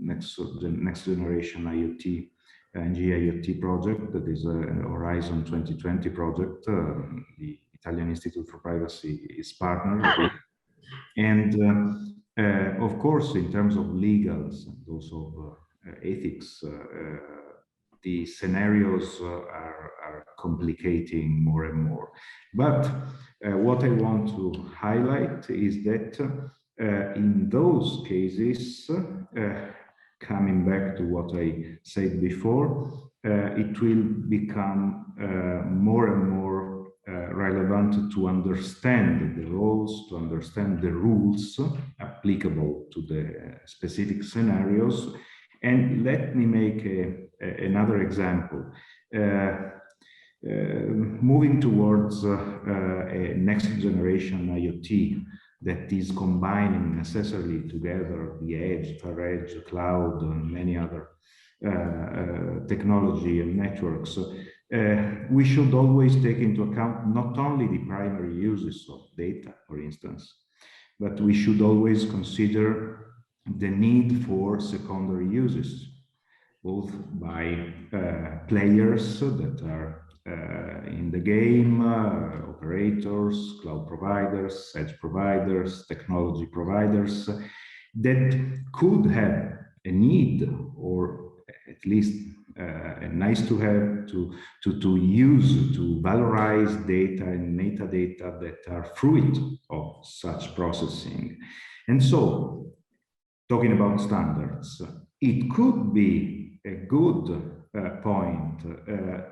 next generation IoT EGI project, that is a Horizon 2020 project. The Italian Institute for Privacy is partnered with. And of course, in terms of legals and also ethics, the scenarios are complicating more and more. But what I want to highlight is that in those cases, coming back to what I said before, it will become more and more relevant to understand the roles, to understand the rules applicable to the specific scenarios. And let me make another example. Moving towards a next generation IoT that is combining necessarily together the edge, far edge, cloud, and many other technology and networks, we should always take into account not only the primary uses of data, for instance, but we should always consider the need for secondary uses, both by players that are in the game, operators, cloud providers, edge providers, technology providers, that could have a need, or at least nice to have, to use, to valorize data and metadata that are fruit of such processing. And so, talking about standards, it could be a good point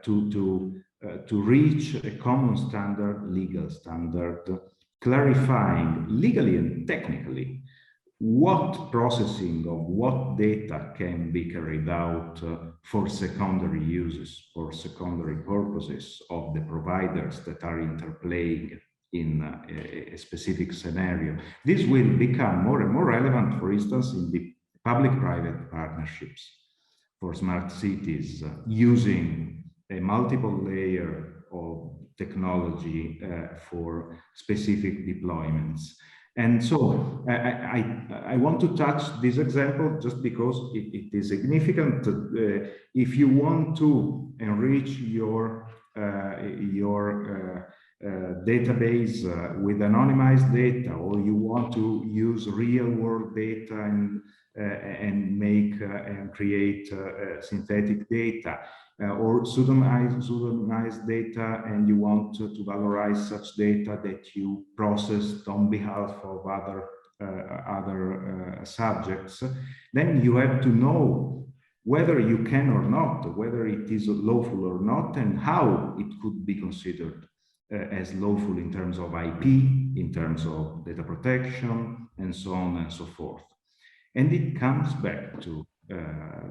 to reach a common standard, legal standard, clarifying legally and technically what processing of what data can be carried out for secondary uses, for secondary purposes of the providers that are interplaying in a specific scenario. This will become more and more relevant, for instance, in the public-private partnerships for smart cities, using a multiple layer of technology for specific deployments. And so I want to touch this example just because it is significant. If you want to enrich your database with anonymized data, or you want to use real-world data and make and create synthetic data, or pseudonymized data, and you want to valorize such data that you processed on behalf of other subjects, then you have to know whether you can or not, whether it is lawful or not, and how it could be considered as lawful in terms of IP, in terms of data protection, and so on and so forth. And it comes back to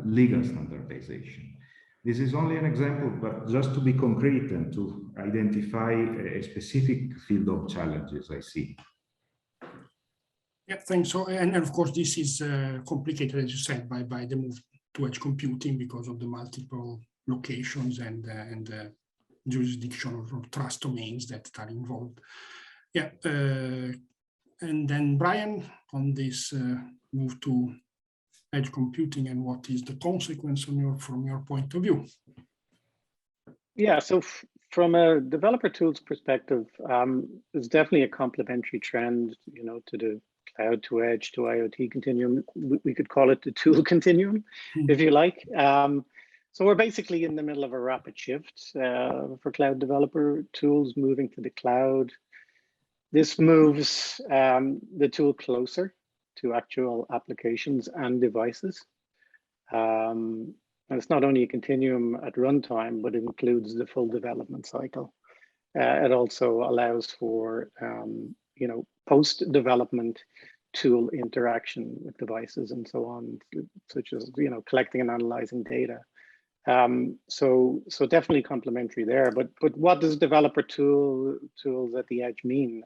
legal standardization. This is only an example, but just to be concrete and to identify a specific field of challenges I see. Yeah, thanks. So, and of course, this is complicated, as you said, by the move to edge computing because of the multiple locations and jurisdiction or trust domains that are involved. Yeah, and then Brian, on this move to edge computing and what is the consequence on from your point of view? Yeah, so from a developer tools perspective, there's definitely a complementary trend, you know, to the cloud to edge to IoT continuum. We could call it the tool continuum, if you like. So we're basically in the middle of a rapid shift for cloud developer tools moving to the cloud. This moves the tool closer to actual applications and devices. And it's not only a continuum at runtime, but it includes the full development cycle. It also allows for, you know, post-development tool interaction with devices and so on, such as, you know, collecting and analyzing data. So definitely complementary there. But what does developer tools at the edge mean?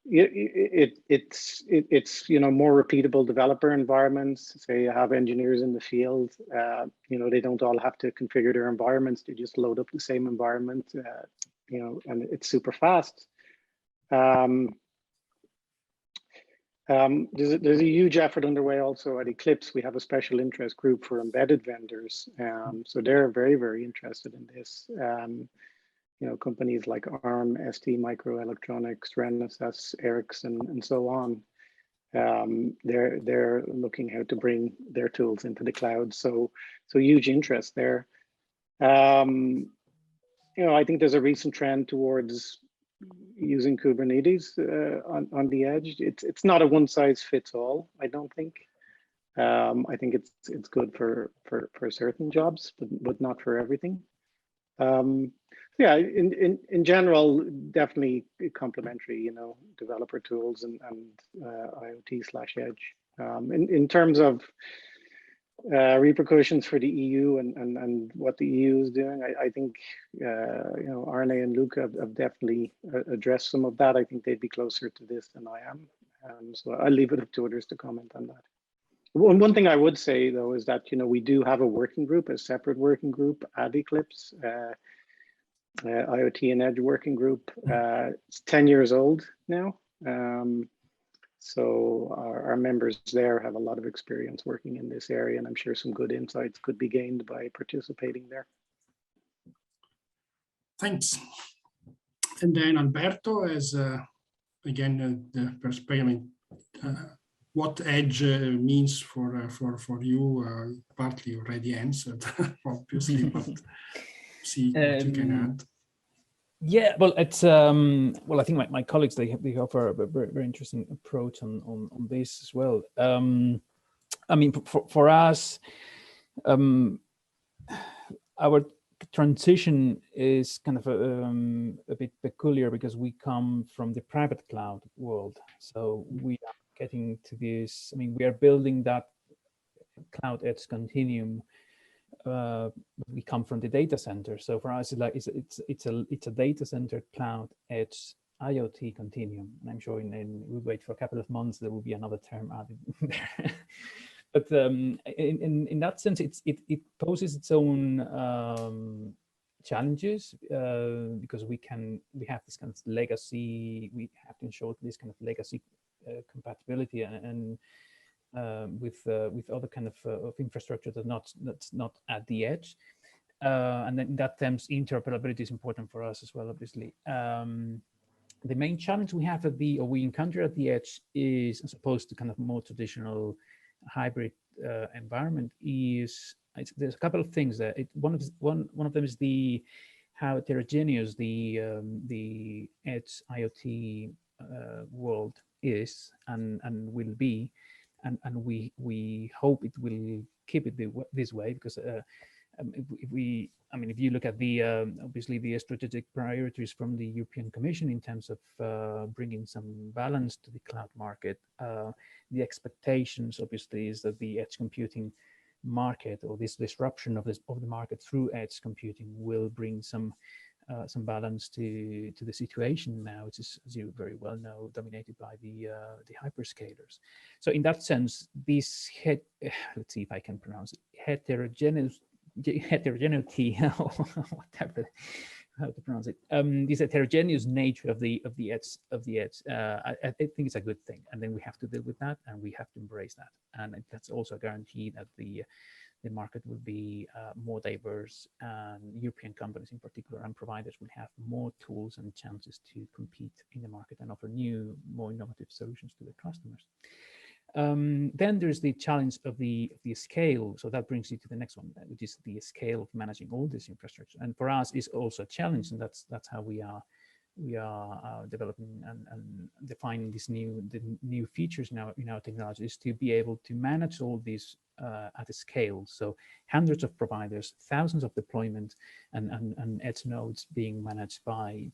It's you know, more repeatable developer environments. Say you have engineers in the field, you know, they don't all have to configure their environments. They just load up the same environment, you know, and it's super fast. There's a huge effort underway also at Eclipse. We have a special interest group for embedded vendors. So they're very, very interested in this. You know, companies like ARM, ST Microelectronics, Renesas, Ericsson, and so on. They're looking how to bring their tools into the cloud. So huge interest there. You know, I think there's a recent trend towards using Kubernetes on the edge. It's not a one size fits all, I don't think. I think it's good for certain jobs, but not for everything. Yeah, in general, definitely complementary, you know, developer tools and IoT/edge. In terms of repercussions for the EU and what the EU is doing, I think, you know, Arne and Luca have definitely addressed some of that. I think they'd be closer to this than I am. So I'll leave it up to others to comment on that. One thing I would say, though, is that, you know, we do have a working group, a separate working group at Eclipse, IoT and Edge working group. It's 10 years old now. So our members there have a lot of experience working in this area, and I'm sure some good insights could be gained by participating there. Thanks. And then Alberto, as again the perspective, what edge means for you, partly already answered, obviously, but see what you can add. Yeah, well, it's well, I think my colleagues they offer a very interesting approach on this as well. I mean, for us, our transition is kind of a bit peculiar because we come from the private cloud world. So we are getting to this. I mean, we are building that cloud edge continuum. We come from the data center, so for us, it's a data center cloud edge IoT continuum. And I'm sure we'll wait for a couple of months, there will be another term added there. But in that sense, it poses its own challenges because we have this kind of legacy. We have to ensure this kind of legacy compatibility and with other kind of infrastructure that's not at the edge, and then in that terms, interoperability is important for us as well. Obviously, the main challenge we have we encounter at the edge is, as opposed to kind of more traditional hybrid environment, there's a couple of things there. One of them is how heterogeneous the edge IoT world is and will be. And we hope it will keep it this way, because if you look at obviously the strategic priorities from the European Commission in terms of bringing some balance to the cloud market, the expectations obviously is that the edge computing market, or this disruption of the market through edge computing, will bring some balance to the situation now, which is, as you very well know, dominated by the hyperscalers. So in that sense, this let's see if I can pronounce it, heterogeneity, whatever, how to pronounce it. This heterogeneous nature of the edge, I think it's a good thing, and then we have to deal with that, and we have to embrace that, and that's also a guarantee that the market will be more diverse, and European companies in particular and providers will have more tools and chances to compete in the market and offer new, more innovative solutions to their customers. Then there's the challenge of the scale. So that brings you to the next one, which is the scale of managing all this infrastructure. And for us, is also a challenge, and that's how we are developing and defining these new features in our technology, is to be able to manage all these at a scale. So hundreds of providers, thousands of deployments, and edge nodes being managed by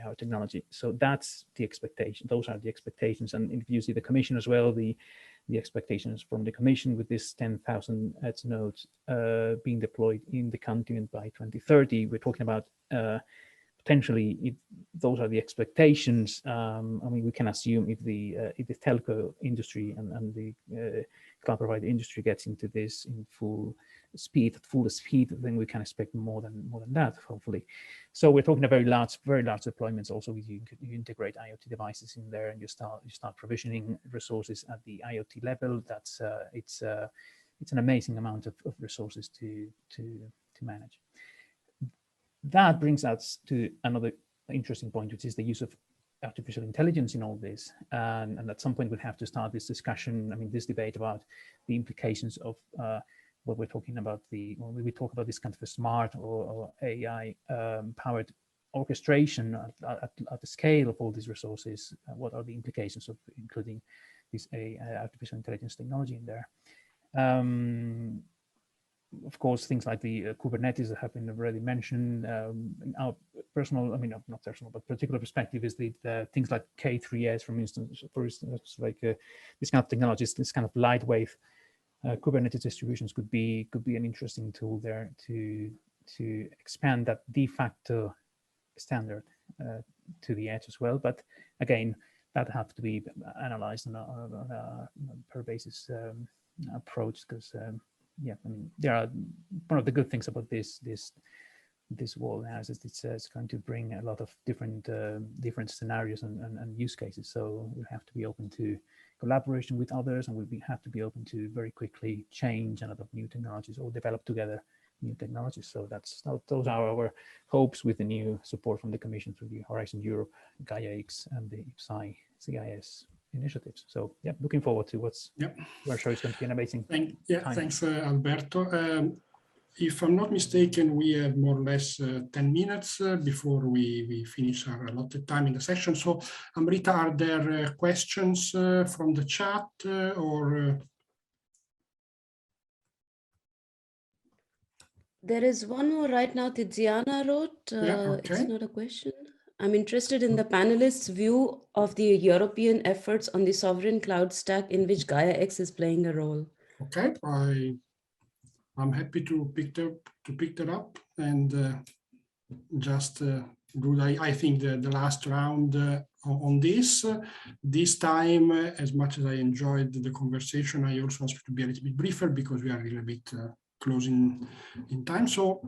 our technology. So that's the expectation. Those are the expectations. And if you see the Commission as well, the expectations from the Commission with this 10,000 edge nodes being deployed in the continent by 2030, we're talking about potentially, if those are the expectations, I mean, we can assume if the telco industry and the cloud provider industry gets into this in full speed, then we can expect more than that, hopefully. So we're talking about very large deployments. Also, you integrate IoT devices in there, and you start provisioning resources at the IoT level. That's it's an amazing amount of resources to manage. That brings us to another interesting point, which is the use of artificial intelligence in all this. And at some point, we'll have to start this discussion, I mean, this debate about the implications of what we're talking about, when we talk about this kind of a smart or AI powered orchestration at the scale of all these resources. What are the implications of including this artificial intelligence technology in there? Of course, things like the Kubernetes that have been already mentioned. In our personal, I mean, not personal, but particular perspective is the things like K3S, for instance, like this kind of technologies, this kind of lightweight Kubernetes distributions could be an interesting tool there to expand that de facto standard to the edge as well. But again, that have to be analyzed on a per basis approach, because yeah, I mean, there are one of the good things about this wall now is it's going to bring a lot of different scenarios and use cases. So we have to be open to collaboration with others, and we have to be open to very quickly change a lot of new technologies or develop together new technologies. So those are our hopes with the new support from the Commission through the Horizon Europe, Gaia-X, and the IPSAI CIS initiatives. So yeah, looking forward to we're sure it's going to be an amazing time. Thanks, Alberto. If I'm not mistaken, we have more or less 10 minutes before we finish our allotted time in the session. So, Amrita, are there questions from the chat or? There is one more right now. Tiziana wrote. It's not a question. I'm interested in the panelists' view of the European efforts on the sovereign cloud stack in which Gaia-X is playing a role. Okay, I'm happy to pick that up and just do I think the last round on this. This time, as much as I enjoyed the conversation, I also asked to be a little bit briefer because we are a little bit close in time. So.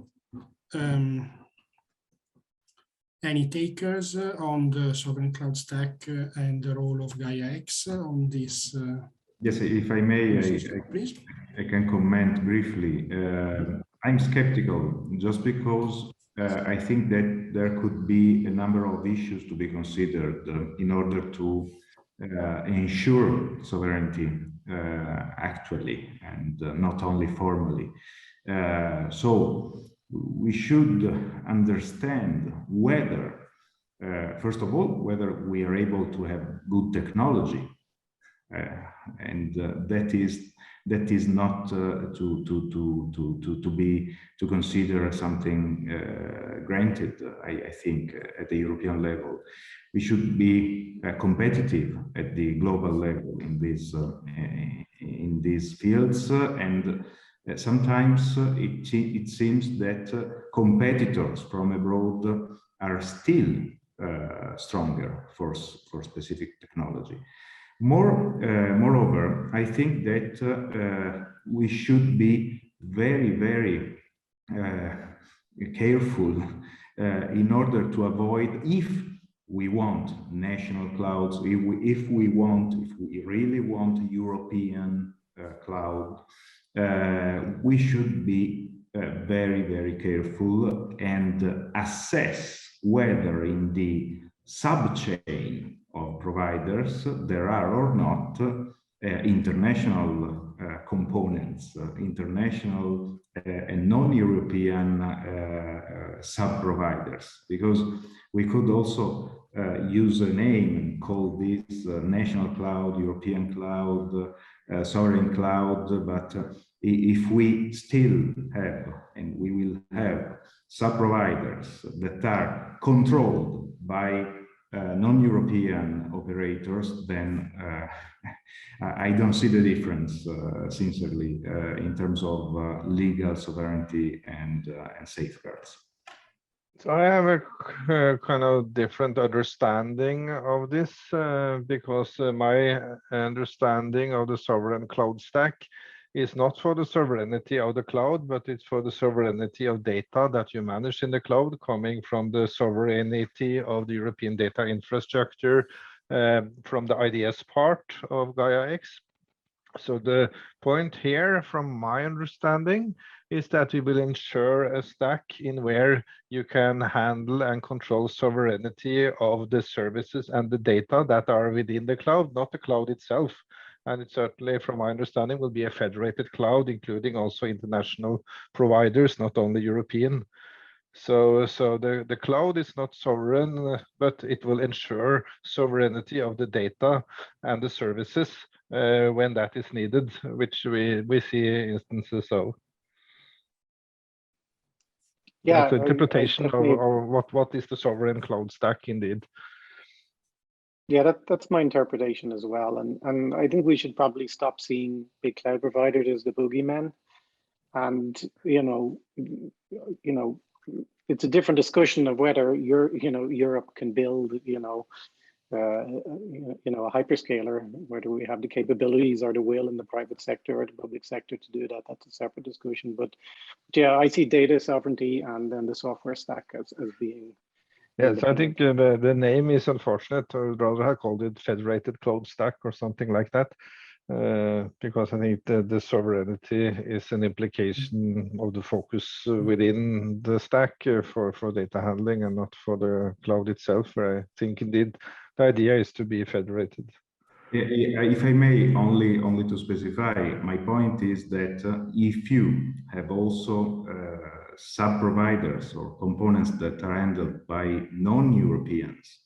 Any takers on the sovereign cloud stack and the role of Gaia-X on this? Yes, if I may, I can comment briefly. I'm skeptical just because I think that there could be a number of issues to be considered in order to ensure sovereignty actually, and not only formally. So we should understand whether, first of all, whether we are able to have good technology, and that is not to consider something granted. I think at the European level, we should be competitive at the global level in these fields, and sometimes it seems that competitors from abroad are still stronger for specific technology. Moreover, I think that we should be very, very careful in order to avoid, if we want national clouds, if we really want European cloud, we should be very, very careful and assess whether in the subchain of providers there are or not international components, international and non-European sub-providers, because we could also use a name and call this national cloud, European cloud, sovereign cloud, but if we still have, and we will have, sub-providers that are controlled by non-European operators, then I don't see the difference, sincerely, in terms of legal sovereignty and safeguards. So I have a kind of different understanding of this, because my understanding of the sovereign cloud stack is not for the sovereignty of the cloud, but it's for the sovereignty of data that you manage in the cloud, coming from the sovereignty of the European data infrastructure, from the IDS part of Gaia-X. So the point here, from my understanding, is that we will ensure a stack in where you can handle and control sovereignty of the services and the data that are within the cloud, not the cloud itself. And it certainly, from my understanding, will be a federated cloud, including also international providers, not only European. So the cloud is not sovereign, but it will ensure sovereignty of the data and the services when that is needed, which we see instances of. Yeah, that's the interpretation of what is the sovereign cloud stack indeed. Yeah, that's my interpretation as well, and I think we should probably stop seeing big cloud providers as the boogeyman. And it's a different discussion of whether Europe can build a hyperscaler, whether we have the capabilities or the will in the private sector or the public sector to do that. That's a separate discussion. But yeah, I see data sovereignty and then the software stack as being. Yes, I think the name is unfortunate. I would rather have called it federated cloud stack or something like that, because I think the sovereignty is an implication of the focus within the stack for data handling and not for the cloud itself. I think indeed the idea is to be federated. If I may, only to specify, my point is that if you have also sub-providers or components that are handled by non-Europeans,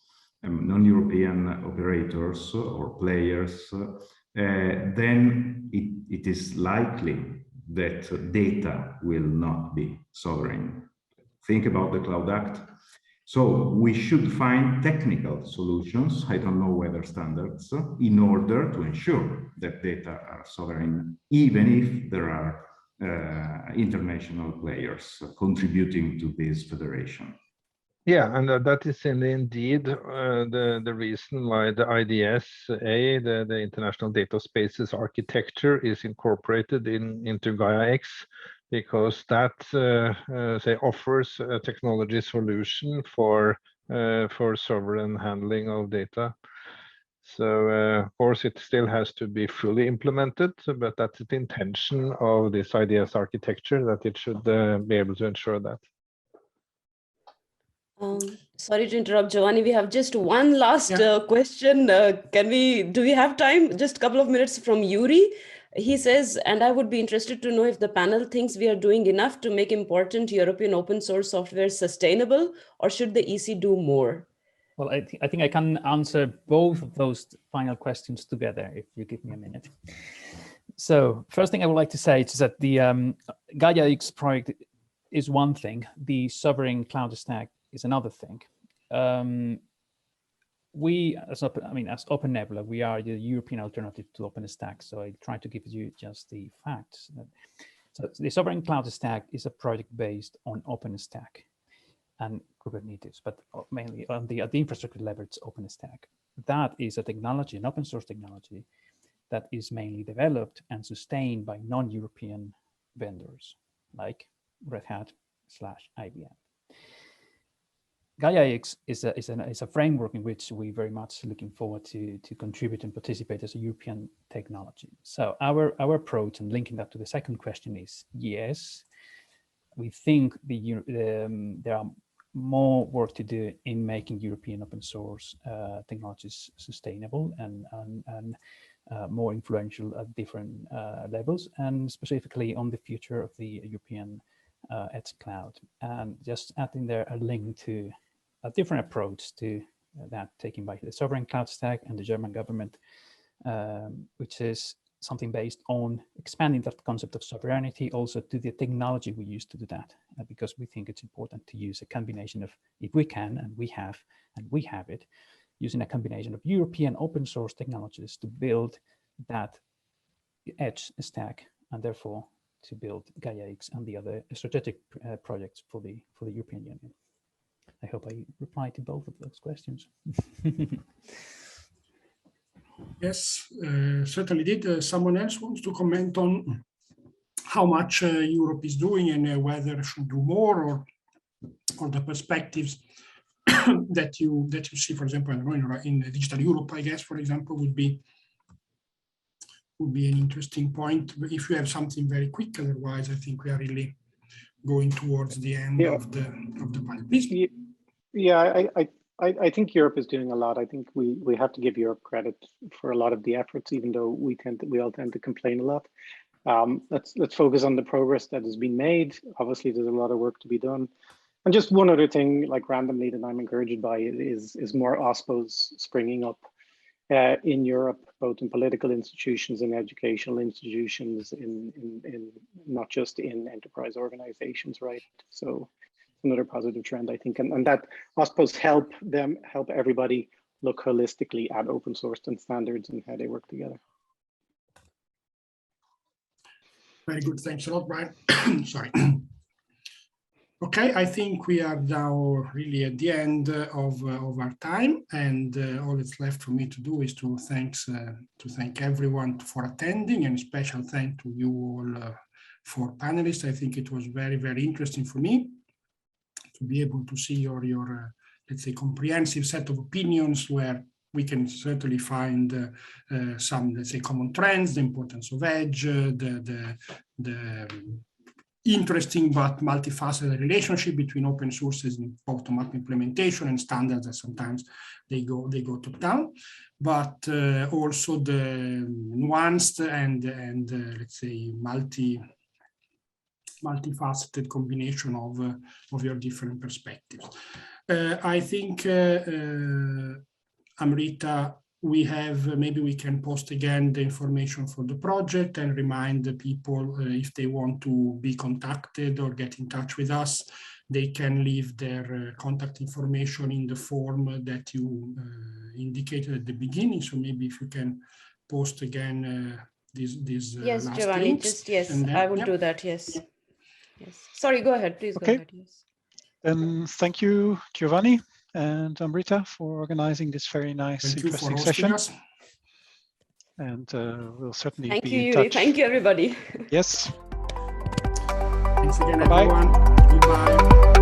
non-European operators or players, then it is likely that data will not be sovereign. Think about the Cloud Act. So we should find technical solutions, I don't know whether standards, in order to ensure that data are sovereign, even if there are international players contributing to this federation. Yeah, and that is indeed the reason why the IDS-A, the International Data Spaces Architecture, is incorporated into Gaia-X, because that say offers a technology solution for sovereign handling of data. So of course it still has to be fully implemented, but that's the intention of this IDS architecture, that it should be able to ensure that. Sorry to interrupt, Giovanni. We have just one last question. Do we have time? Just a couple of minutes from Yuri. He says, and I would be interested to know if the panel thinks we are doing enough to make important European open source software sustainable, or should the EC do more? Well, I think I can answer both of those final questions together, if you give me a minute. So first thing I would like to say is that the Gaia-X project is one thing. The sovereign cloud stack is another thing. We, as OpenNebula, we are the European alternative to OpenStack. So I try to give you just the facts. So the Sovereign Cloud Stack is a project based on OpenStack and Kubernetes, but mainly on the infrastructure level, it's OpenStack. That is a technology, an open source technology that is mainly developed and sustained by non-European vendors like Red Hat/IBM. GaiaX is a framework in which we very much looking forward to contribute and participate as a European technology. So our approach, and linking that to the second question, is yes, we think there are more work to do in making European open source technologies sustainable and more influential at different levels, and specifically on the future of the European edge cloud. And just adding there a link to a different approach to that taken by the Sovereign Cloud Stack and the German government, which is something based on expanding that concept of sovereignty also to the technology we use to do that, because we think it's important to use a combination of, if we can, and we have it, using a combination of European open source technologies to build that edge stack, and therefore to build GaiaX and the other strategic projects for the European Union. I hope I replied to both of those questions. Yes, certainly did. Someone else wants to comment on how much Europe is doing and whether it should do more, or the perspectives that you see, for example, I don't know, in Digital Europe, I guess, for example, would be an interesting point. If you have something very quick, otherwise, I think we are really going towards the end of the panel. Please. Yeah, I think Europe is doing a lot. I think we have to give Europe credit for a lot of the efforts, even though we all tend to complain a lot. Let's focus on the progress that has been made. Obviously, there's a lot of work to be done. And just one other thing, like randomly, that I'm encouraged by is more OSPOs springing up in Europe, both in political institutions and educational institutions, in not just in enterprise organizations, right? So another positive trend, I think, and that OSPOs help everybody look holistically at open source and standards and how they work together. Very good, thanks a lot, Brian. Sorry. Okay, I think we are now really at the end of our time, and all that's left for me to do is to thank everyone for attending, and a special thank to you all for panelists. I think it was very, very interesting for me to be able to see your let's say, comprehensive set of opinions, where we can certainly find some, let's say, common trends, the importance of edge, the interesting but multifaceted relationship between open sources and bottom-up implementation and standards that sometimes they go top down, but also the nuanced and let's say multifaceted combination of your different perspectives. I think Amrita, maybe we can post again the information for the project and remind the people if they want to be contacted or get in touch with us, they can leave their contact information in the form that you indicated at the beginning. So maybe if you can post again these yes, last Giovanni, links. just yes, then, I will do that. Yes. Yes. Sorry, go ahead, please. Okay. Go ahead. Yes. Thank you, Giovanni and Amrita, for organizing this very nice, interesting session. Us. And we'll certainly Thank be you, in Yuri. touch. Thank you, everybody. Yes. Thanks again, Bye-bye. everyone. Goodbye.